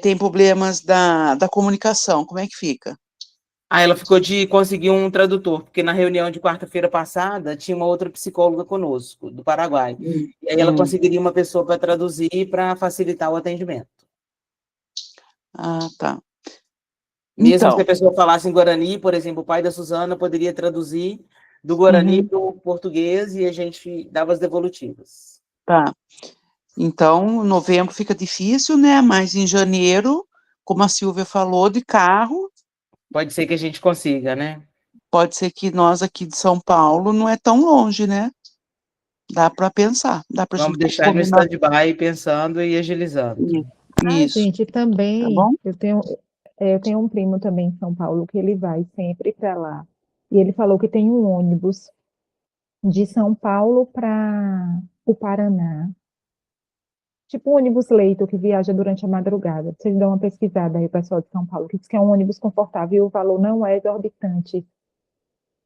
tem problemas da comunicação, como é que fica? Ela ficou de conseguir um tradutor, porque na reunião de quarta-feira passada tinha uma outra psicóloga conosco, do Paraguai. E aí ela conseguiria uma pessoa para traduzir para facilitar o atendimento. Ah, tá. Mesmo Então. se a pessoa falasse em Guarani, por exemplo, o pai da Suzana poderia traduzir do Guarani para o português e a gente dava as devolutivas. Tá. Então, novembro fica difícil, né? Mas em janeiro, como a Silvia falou, de carro. Pode ser que a gente consiga, né? Pode ser que nós aqui de São Paulo não é tão longe, né? Dá para pensar. Dá para Vamos deixar no stand-by pensando e agilizando. Isso. Gente, também, Tá bom? eu tenho um primo também em São Paulo que ele vai sempre para lá. E ele falou que tem um ônibus de São Paulo para o Paraná. Tipo um ônibus leito que viaja durante a madrugada. Vocês dão uma pesquisada aí, o pessoal de São Paulo, que diz que é um ônibus confortável e o valor não é exorbitante.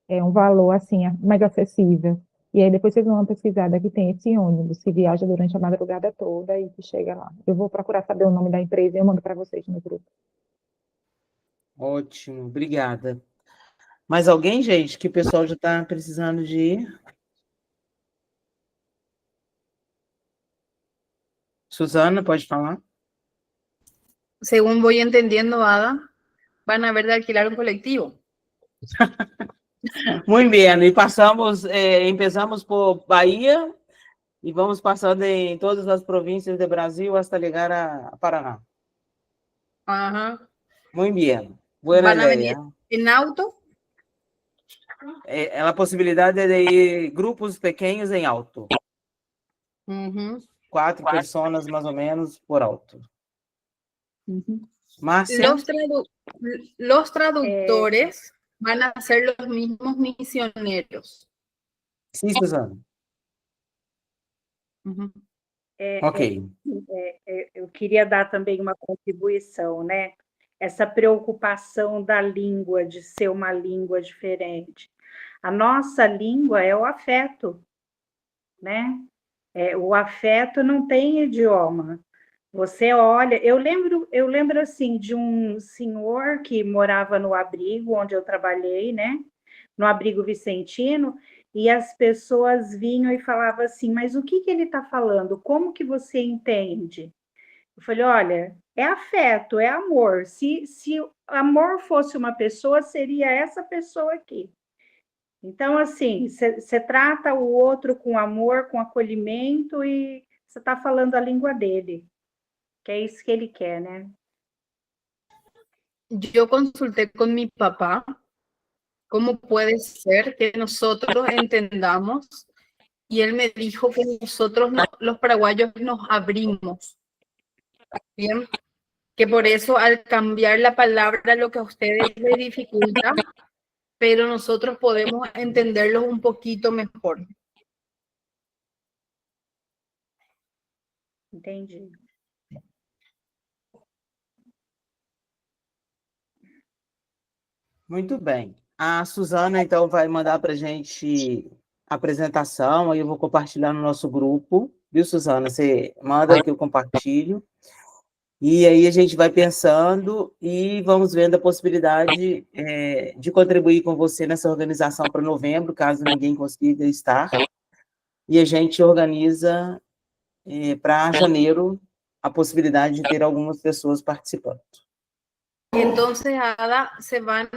É um valor, assim, mais acessível. E aí depois vocês dão uma pesquisada que tem esse ônibus que viaja durante a madrugada toda e que chega lá. Eu vou procurar saber o nome da empresa e eu mando para vocês no grupo. Ótimo, obrigada. Mais alguém, gente, que o pessoal já está precisando de ir? Suzana, pode falar? Según voy entendiendo, Ada, van a ver de alquilar un colectivo. Muito bem, e passamos, empezamos por Bahia e vamos passando em todas as províncias do Brasil até chegar a Paraná. Ajá. Muito bem, boa ¿Van a ideia. venir en auto? a possibilidade é de ir grupos pequenos em alto. Quatro personas, más o menos, por alto. Márcia? Los traductores van a ser los mismos misioneros. Sim, Suzana. Ok. Eu queria dar também uma contribuição, né? Essa preocupação da língua, de ser uma língua diferente. A nossa língua é o afeto, né? O afeto não tem idioma. Você olha, eu lembro assim de um senhor que morava no abrigo onde eu trabalhei, né? No abrigo vicentino, e as pessoas vinham e falavam assim, mas o que ele está falando? Como que você entende? Eu falei, olha, é afeto, é amor. Se amor fosse uma pessoa, seria essa pessoa aqui. Então, assim, você trata o outro com amor, com acolhimento, e você está falando a língua dele, que é isso que ele quer, né? Yo consulté con mi papá cómo puede ser que nosotros entendamos, y él me dijo que nosotros, los paraguayos, nos abrimos. Bien, que por eso al cambiar la palabra lo que a ustedes les dificulta, pero nosotros podemos entenderlos un poquito mejor. Entendi. Muito bem. A Suzana, então, vai mandar para a gente a apresentação, aí eu vou compartilhar no nosso grupo. Viu, Suzana? Você manda que eu compartilho. E aí a gente vai pensando e vamos vendo a possibilidade de contribuir com você nessa organização para novembro, caso ninguém consiga estar. E a gente organiza para janeiro a possibilidade de ter algumas pessoas participando. Y entonces, Ada, se van,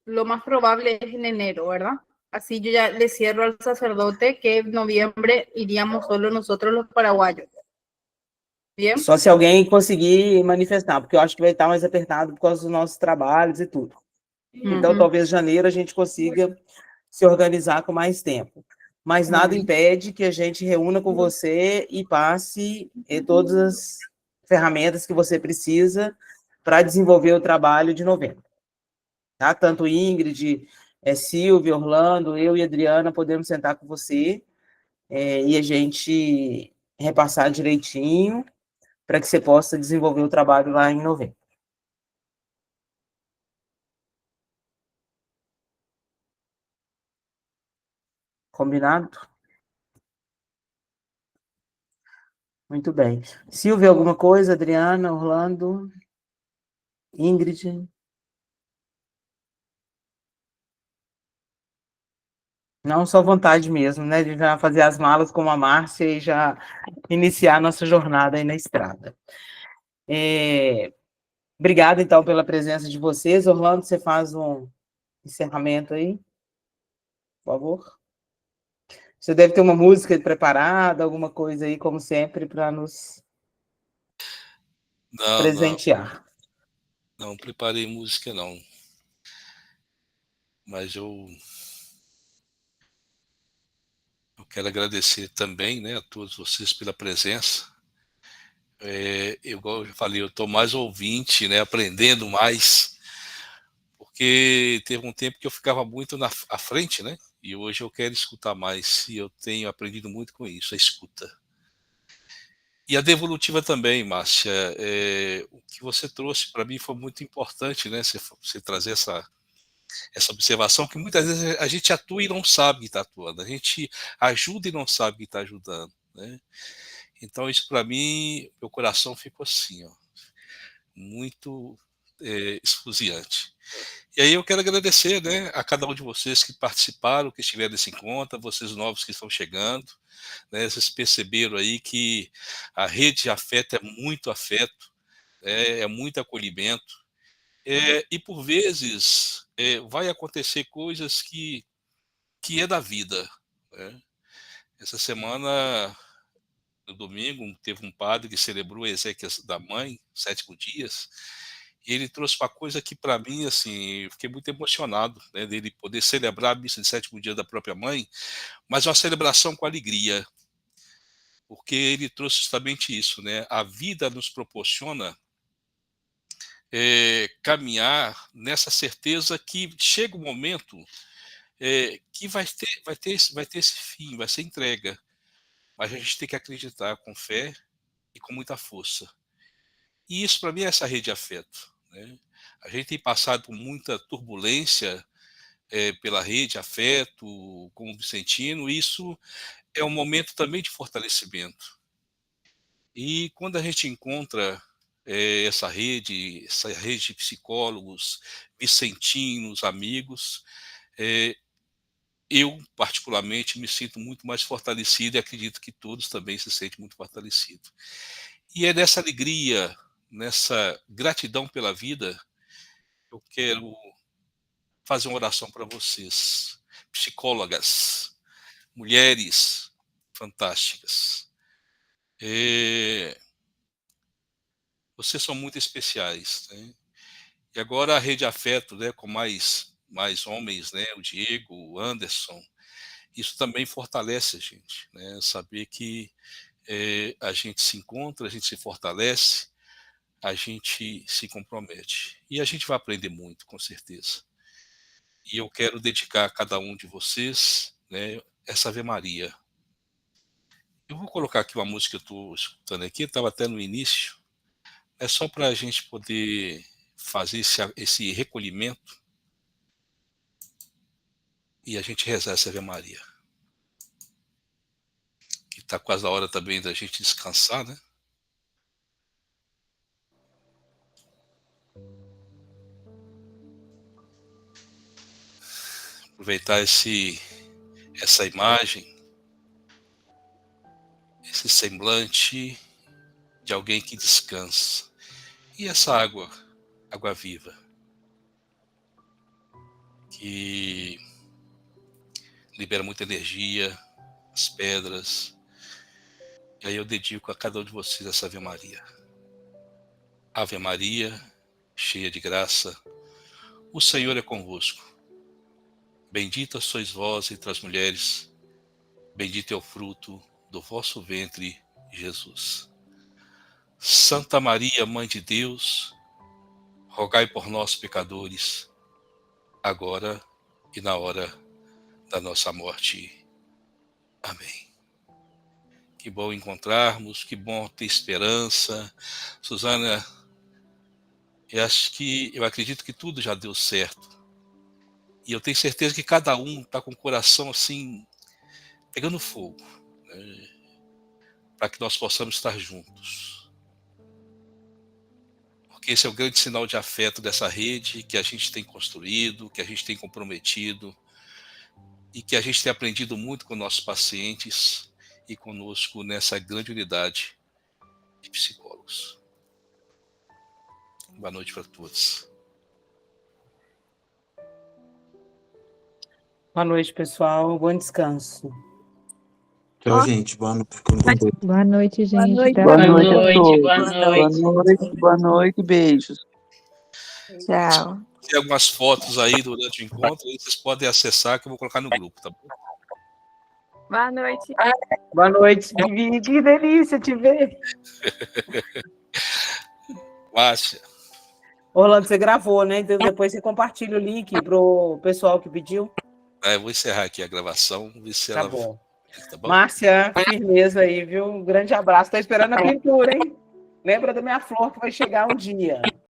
lo más probable es en enero, ¿verdad? Así yo ya le cierro al sacerdote que en noviembre iríamos solo nosotros los paraguayos. Bien? Só se alguém conseguir manifestar, porque eu acho que vai estar mais apertado por causa dos nossos trabalhos e tudo. Então, talvez janeiro a gente consiga se organizar com mais tempo. Mas nada impede que a gente reúna com você e passe todas as ferramentas que você precisa para desenvolver o trabalho de novembro. Tá? Tanto Ingrid, Silvia, Orlando, eu e Adriana podemos sentar com você e a gente repassar direitinho para que você possa desenvolver o trabalho lá em novembro. Combinado? Muito bem. Silvia, alguma coisa? Adriana, Orlando, Ingrid? Não, só vontade mesmo, né, de já fazer as malas como a Márcia e já iniciar a nossa jornada aí na estrada. Obrigada, então, pela presença de vocês. Orlando, você faz um encerramento aí, por favor. Você deve ter uma música preparada, alguma coisa aí, como sempre, para nos presentear. Não preparei música, não. Mas eu quero agradecer também, né, a todos vocês pela presença. Igual eu já falei, eu estou mais ouvinte, né, aprendendo mais, porque teve um tempo que eu ficava muito à frente, né, e hoje eu quero escutar mais, e eu tenho aprendido muito com isso, a escuta. E a devolutiva também, Márcia, o que você trouxe para mim foi muito importante, né, você trazer essa observação, que muitas vezes a gente atua e não sabe que está atuando, a gente ajuda e não sabe que está ajudando, né? Então isso para mim, meu coração ficou assim, ó, muito esfuziante. E aí eu quero agradecer, né, a cada um de vocês que participaram, que estiveram nesse encontro, vocês novos que estão chegando, né, vocês perceberam aí que a rede de afeto é muito afeto, é muito acolhimento, e por vezes vai acontecer coisas que é da vida, né? Essa semana, no domingo, teve um padre que celebrou Exéquias da Mãe, 7 dias, E ele trouxe uma coisa que, para mim, assim, eu fiquei muito emocionado, né, dele poder celebrar a missa de 7º dia da própria mãe, mas uma celebração com alegria, porque ele trouxe justamente isso, né? A vida nos proporciona caminhar nessa certeza que chega um momento que vai ter esse fim, vai ser entrega, mas a gente tem que acreditar com fé e com muita força. E isso, para mim, é essa rede de afeto, né? A gente tem passado por muita turbulência pela rede afeto, com o Vicentino, e isso é um momento também de fortalecimento. E quando a gente encontra essa rede de psicólogos, vicentinos, amigos, eu, particularmente, me sinto muito mais fortalecido e acredito que todos também se sentem muito fortalecidos. E é nessa alegria, nessa gratidão pela vida, eu quero fazer uma oração para vocês, psicólogas, mulheres fantásticas. Vocês são muito especiais, né? E agora a rede afeto, né, com mais homens, né, o Diego, o Anderson, isso também fortalece a gente, né? Saber que a gente se encontra, a gente se fortalece, a gente se compromete. E a gente vai aprender muito, com certeza. E eu quero dedicar a cada um de vocês, né, essa Ave Maria. Eu vou colocar aqui uma música que eu estou escutando aqui, estava até no início, é só para a gente poder fazer esse recolhimento e a gente rezar essa Ave Maria. Que está quase a hora também da gente descansar, né? Aproveitar essa imagem, esse semblante de alguém que descansa. E essa água viva, que libera muita energia, as pedras. E aí eu dedico a cada um de vocês essa Ave Maria. Ave Maria, cheia de graça, o Senhor é convosco. Bendita sois vós entre as mulheres, bendito é o fruto do vosso ventre, Jesus. Santa Maria, Mãe de Deus, rogai por nós, pecadores, agora e na hora da nossa morte. Amém. Que bom encontrarmos, que bom ter esperança. Suzana, eu acredito que tudo já deu certo. E eu tenho certeza que cada um está com o coração assim, pegando fogo, né, para que nós possamos estar juntos. Porque esse é o grande sinal de afeto dessa rede que a gente tem construído, que a gente tem comprometido e que a gente tem aprendido muito com nossos pacientes e conosco nessa grande unidade de psicólogos. Boa noite para todos. Boa noite, pessoal. Bom descanso. Tchau, gente. Boa noite. Boa noite, gente. Boa noite a todos. Boa noite. Boa noite. Beijos. Tchau. Tem algumas fotos aí durante o encontro, aí vocês podem acessar que eu vou colocar no grupo, tá bom? Boa noite. Boa noite, Vivi. Que delícia te ver. Márcia. Orlando, você gravou, né? Então depois você compartilha o link pro pessoal que pediu. Eu vou encerrar aqui a gravação, ver se Tá ela... bom. Tá bom? Márcia, firmeza aí, viu? Um grande abraço. Tô esperando a pintura, hein? Lembra da minha flor que vai chegar um dia.